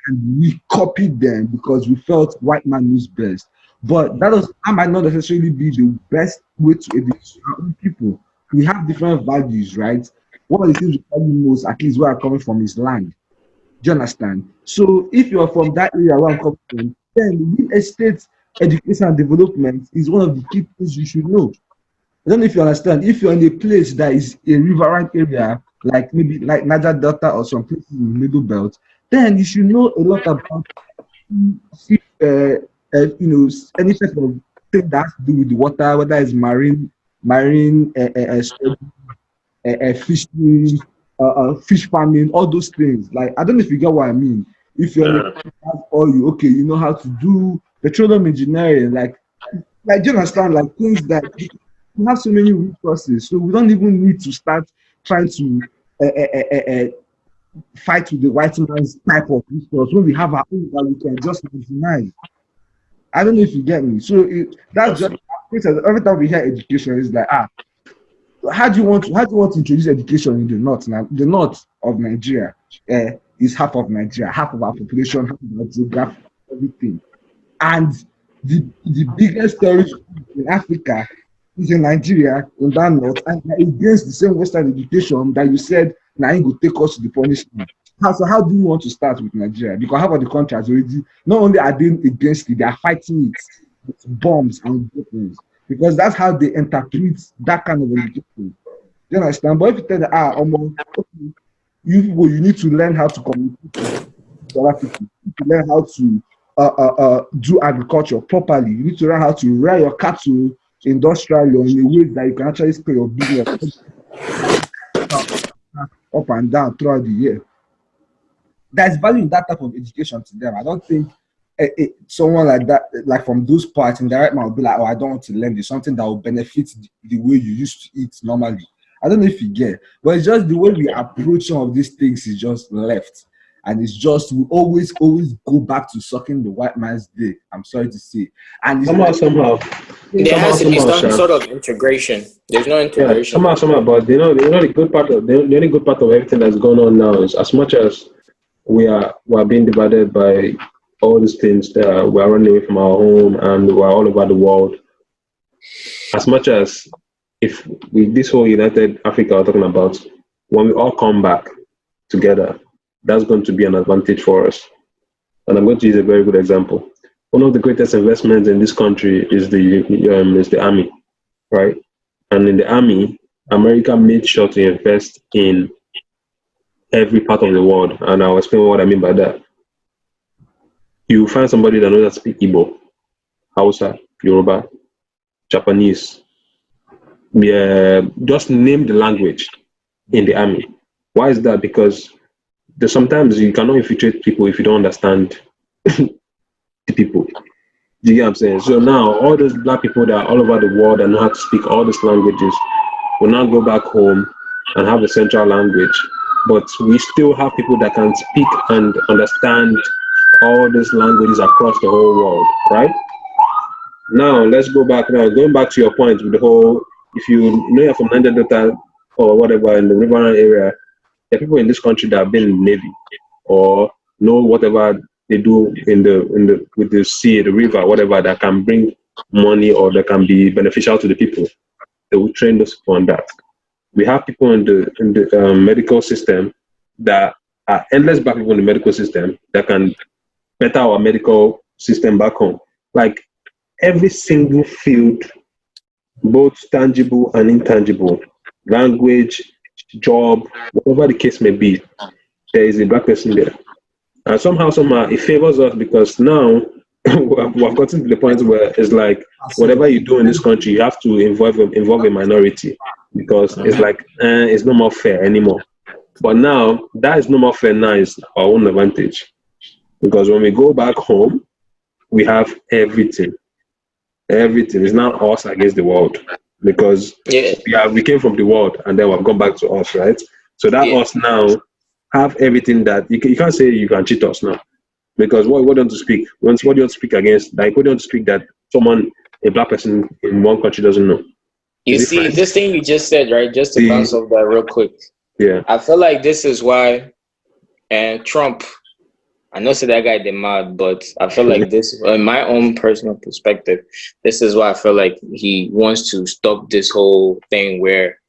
S1: And we copied them because we felt white man knows best. But that might not necessarily be the best way to educate our own people. We have different values, right? One of the things we value most, at least where I'm coming from, is land. Do you understand? So if you're from that area where I'm coming from, then real estate education and development is one of the key things you should know. I don't know if you understand. If you're in a place that is a riverine area, like maybe like Niger Delta or some places in the Middle Belt, then you should know a lot about any type of thing that has to do with the water, whether it's marine fishing, fish farming, all those things. Like, I don't know if you get what I mean. If you're okay, you know how to do petroleum engineering, like do you understand? Like things that we have so many resources, so we don't even need to start trying to fight with the white man's type of resource when we have our own that we can just maximize. I don't know if you get me. So that's just every time we hear education, it's like how do you want to introduce education in the north? Now, the north of Nigeria is half of Nigeria, half of our population, half of our geography, everything. And the biggest terrorist in Africa is in Nigeria, in that north, and against the same Western education that you said now it will take us to the punishment. So how do you want to start with Nigeria? Because half of the country has already, not only are they against it, they are fighting it with bombs and weapons. Because that's how they interpret that kind of education. Do you understand? But if you tell them, you need to learn how to communicate with other people. You need to learn how to do agriculture properly. You need to learn how to rear your cattle industrially or in a way that you can actually scale your business up and down throughout the year. There's value in that type of education to them. I don't think someone like that, like from those parts in the right mind, will be like, I don't want to learn this, something that will benefit the way you used to eat normally. I don't know if you get, but it's just the way we approach some of these things is just left. And it's just, we always go back to sucking the white man's dick. I'm sorry to say. And
S6: somehow.
S4: There has to be some sort of integration. There's no integration.
S6: Yeah, somehow, but the good part of the only good part of everything that's going on now is as much as we are being divided by all these things that we are running away from our home and we are all over the world. As much as if this whole United Africa we're talking about, when we all come back together, that's going to be an advantage for us. And I'm going to use a very good example. One of the greatest investments in this country is the army, right? And in the army, America made sure to invest in every part of the world. And I'll explain what I mean by that. You find somebody that knows how to speak Igbo, Hausa, Yoruba, Japanese. Just name the language in the army. Why is that? Because sometimes you cannot infiltrate people if you don't understand the people. Do you get what I'm saying? So now all those black people that are all over the world and know how to speak all these languages will now go back home and have a central language. But we still have people that can speak and understand all these languages across the whole world, right? Now let's go back now. Going back to your point with the whole, if you know you're from Niger Delta or whatever in the riverine area, there are people in this country that have been in the Navy or know whatever they do with the sea, the river, whatever that can bring money or that can be beneficial to the people. They will train those people on that. We have people in the medical system that are endless black people in the medical system that can better our medical system back home. Like every single field, both tangible and intangible, language, job, whatever the case may be, there is a black person there. And somehow, it favors us because now we've gotten to the point where it's like whatever you do in this country, you have to involve a minority because it's like it's no more fair anymore. But now that is no more fair. Now is our own advantage because when we go back home, we have everything. Everything is not us against the world because we came from the world and then we've gone back to us, right? So that us now have everything that you can't say you can cheat us now because what do you want to speak? What do you want to speak against? Like what do you want to speak that a black person in one country doesn't know?
S4: You see, this thing you just said, right? Just to bounce off that real quick.
S6: Yeah.
S4: I feel like this is why Trump, I know that guy did mad, but I feel like this, in my own personal perspective, this is why I feel like he wants to stop this whole thing where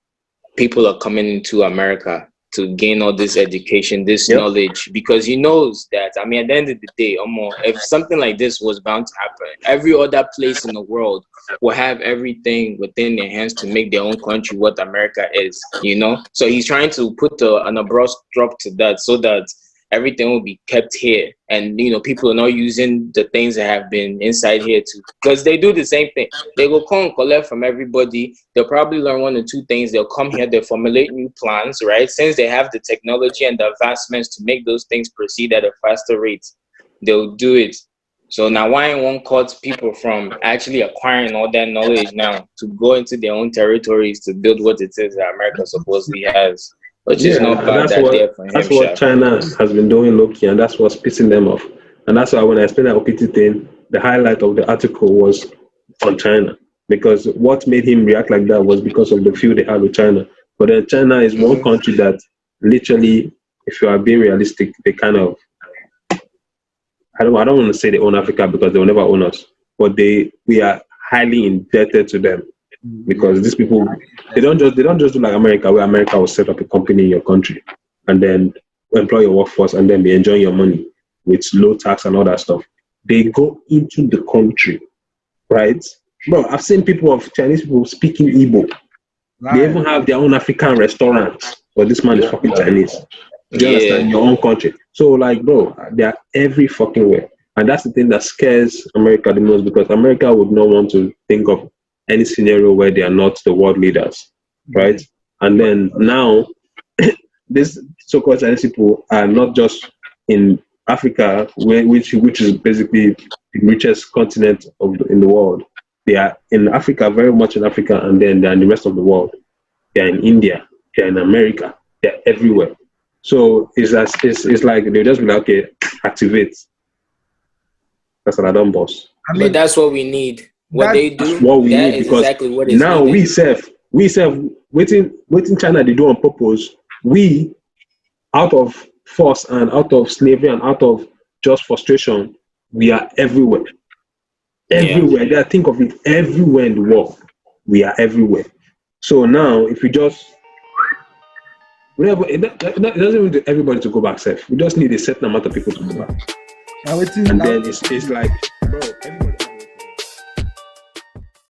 S4: people are coming into America to gain all this education, this knowledge, because he knows that, I mean, at the end of the day, if something like this was bound to happen, every other place in the world will have everything within their hands to make their own country what America is, you know? So he's trying to put an abrupt stop to that so that everything will be kept here, and you know, people are not using the things that have been inside here too, because they do the same thing. They will come and collect from everybody. They'll probably learn 1 or 2 things. They'll come here, they formulate new plans, right? Since they have the technology and the advancements to make those things proceed at a faster rate, they'll do it. So now why won't cut people from actually acquiring all that knowledge now to go into their own territories to build what it is that America supposedly has? Which is not bad
S6: that's what China has been doing low-key, and that's what's pissing them off. And that's why when I explained that OPT thing, the highlight of the article was on China, because what made him react like that was because of the feud they had with China. But then China is one country that literally, if you are being realistic, they kind of, I don't want to say they own Africa because they will never own us, but we are highly indebted to them. Because these people, they don't just do like America, where America will set up a company in your country and then employ your workforce and then be enjoying your money with low tax and all that stuff. They go into the country, right? Bro, I've seen Chinese people speaking Igbo. Right. They even have their own African restaurants, but this man is fucking Chinese. Do you understand? Your own country. So like, bro, they are every fucking way. And that's the thing that scares America the most, because America would not want to think of any scenario where they are not the world leaders, right? And then now, these so-called Chinese people are not just in Africa, which is basically the richest continent in the world. They are in Africa, very much in Africa, and then they're in the rest of the world. They're in India, they're in America, they're everywhere. So it's like they just be like, okay, activate. That's what I done, boss.
S4: But that's what we need. What they do,
S6: what we need, because exactly what is now needed. we serve waiting China they do on purpose. We, out of force and out of slavery and out of just frustration, we are everywhere. Everywhere. Think of it, everywhere in the world. We are everywhere. So now, if we just, it doesn't need everybody to go back safe. We just need a certain amount of people to go back.
S1: And
S6: then it's like, bro, everybody